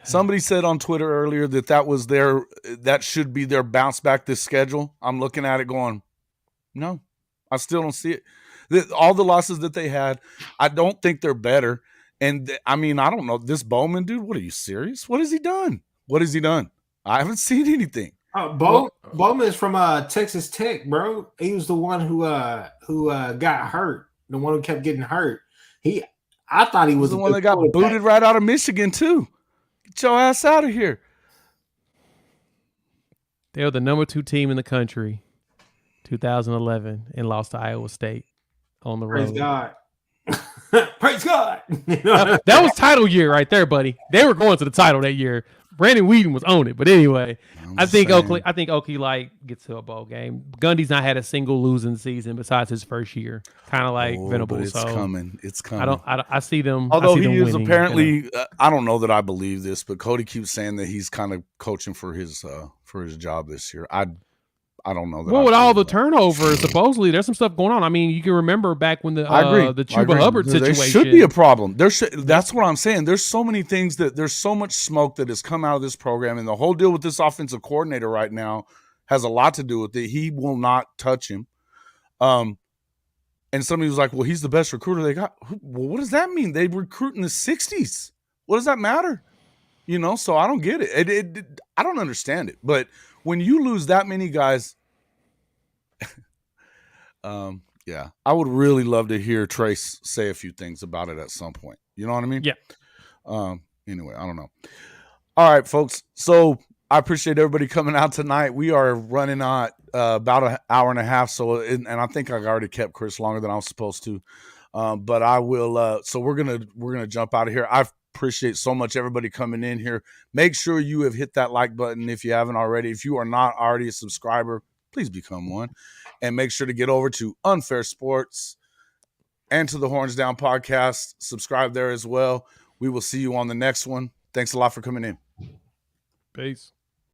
somebody said on Twitter earlier that should be their bounce back this schedule. I'm looking at it going, no, I still don't see it. All the losses that they had, I don't think they're better. And I mean, I don't know, this Bowman dude. What, are you serious? What has he done? What has he done? I haven't seen anything. Bowman is from Texas Tech, bro. He was the one who got hurt. The one who kept getting hurt. I thought he was the one that got booted right out of Michigan too. Get your ass out of here. They were the number 2 team in the country, 2011, and lost to Iowa State on the road. Praise God. Praise God. That was title year right there, buddy. They were going to the title that year. Brandon Whedon was on it, but anyway, I think Okie like gets to a bowl game. Gundy's not had a single losing season besides his first year, kind of like Venables. It's coming. It's coming. I see them. Although he is apparently, I don't know that I believe this, but Cody keeps saying that he's kind of coaching for his job this year. I don't know that. Well, with all the turnover, supposedly there's some stuff going on. I mean, you can remember back when the Chuba Hubbard situation. There should be a problem. That's what I'm saying. There's so many things there's so much smoke that has come out of this program, and the whole deal with this offensive coordinator right now has a lot to do with it. He will not touch him. And somebody was like, "Well, he's the best recruiter they got." Well, what does that mean? They recruit in the 60s. What does that matter? So I don't get it. I don't understand it. But when you lose that many guys, yeah, I would really love to hear Trace say a few things about it at some point. You know what I mean? Yeah. Anyway, I don't know. All right, folks. So I appreciate everybody coming out tonight. We are running on about an hour and a half. So, and I think I already kept Chris longer than I was supposed to. But I will. So we're gonna jump out of here. I appreciate so much everybody coming in here. Make sure you have hit that like button if you haven't already. If you are not already a subscriber, please become one. And make sure to get over to Unfair Sports and to the Horns Down podcast. Subscribe there as well. We will see you on the next one. Thanks a lot for coming in. Peace.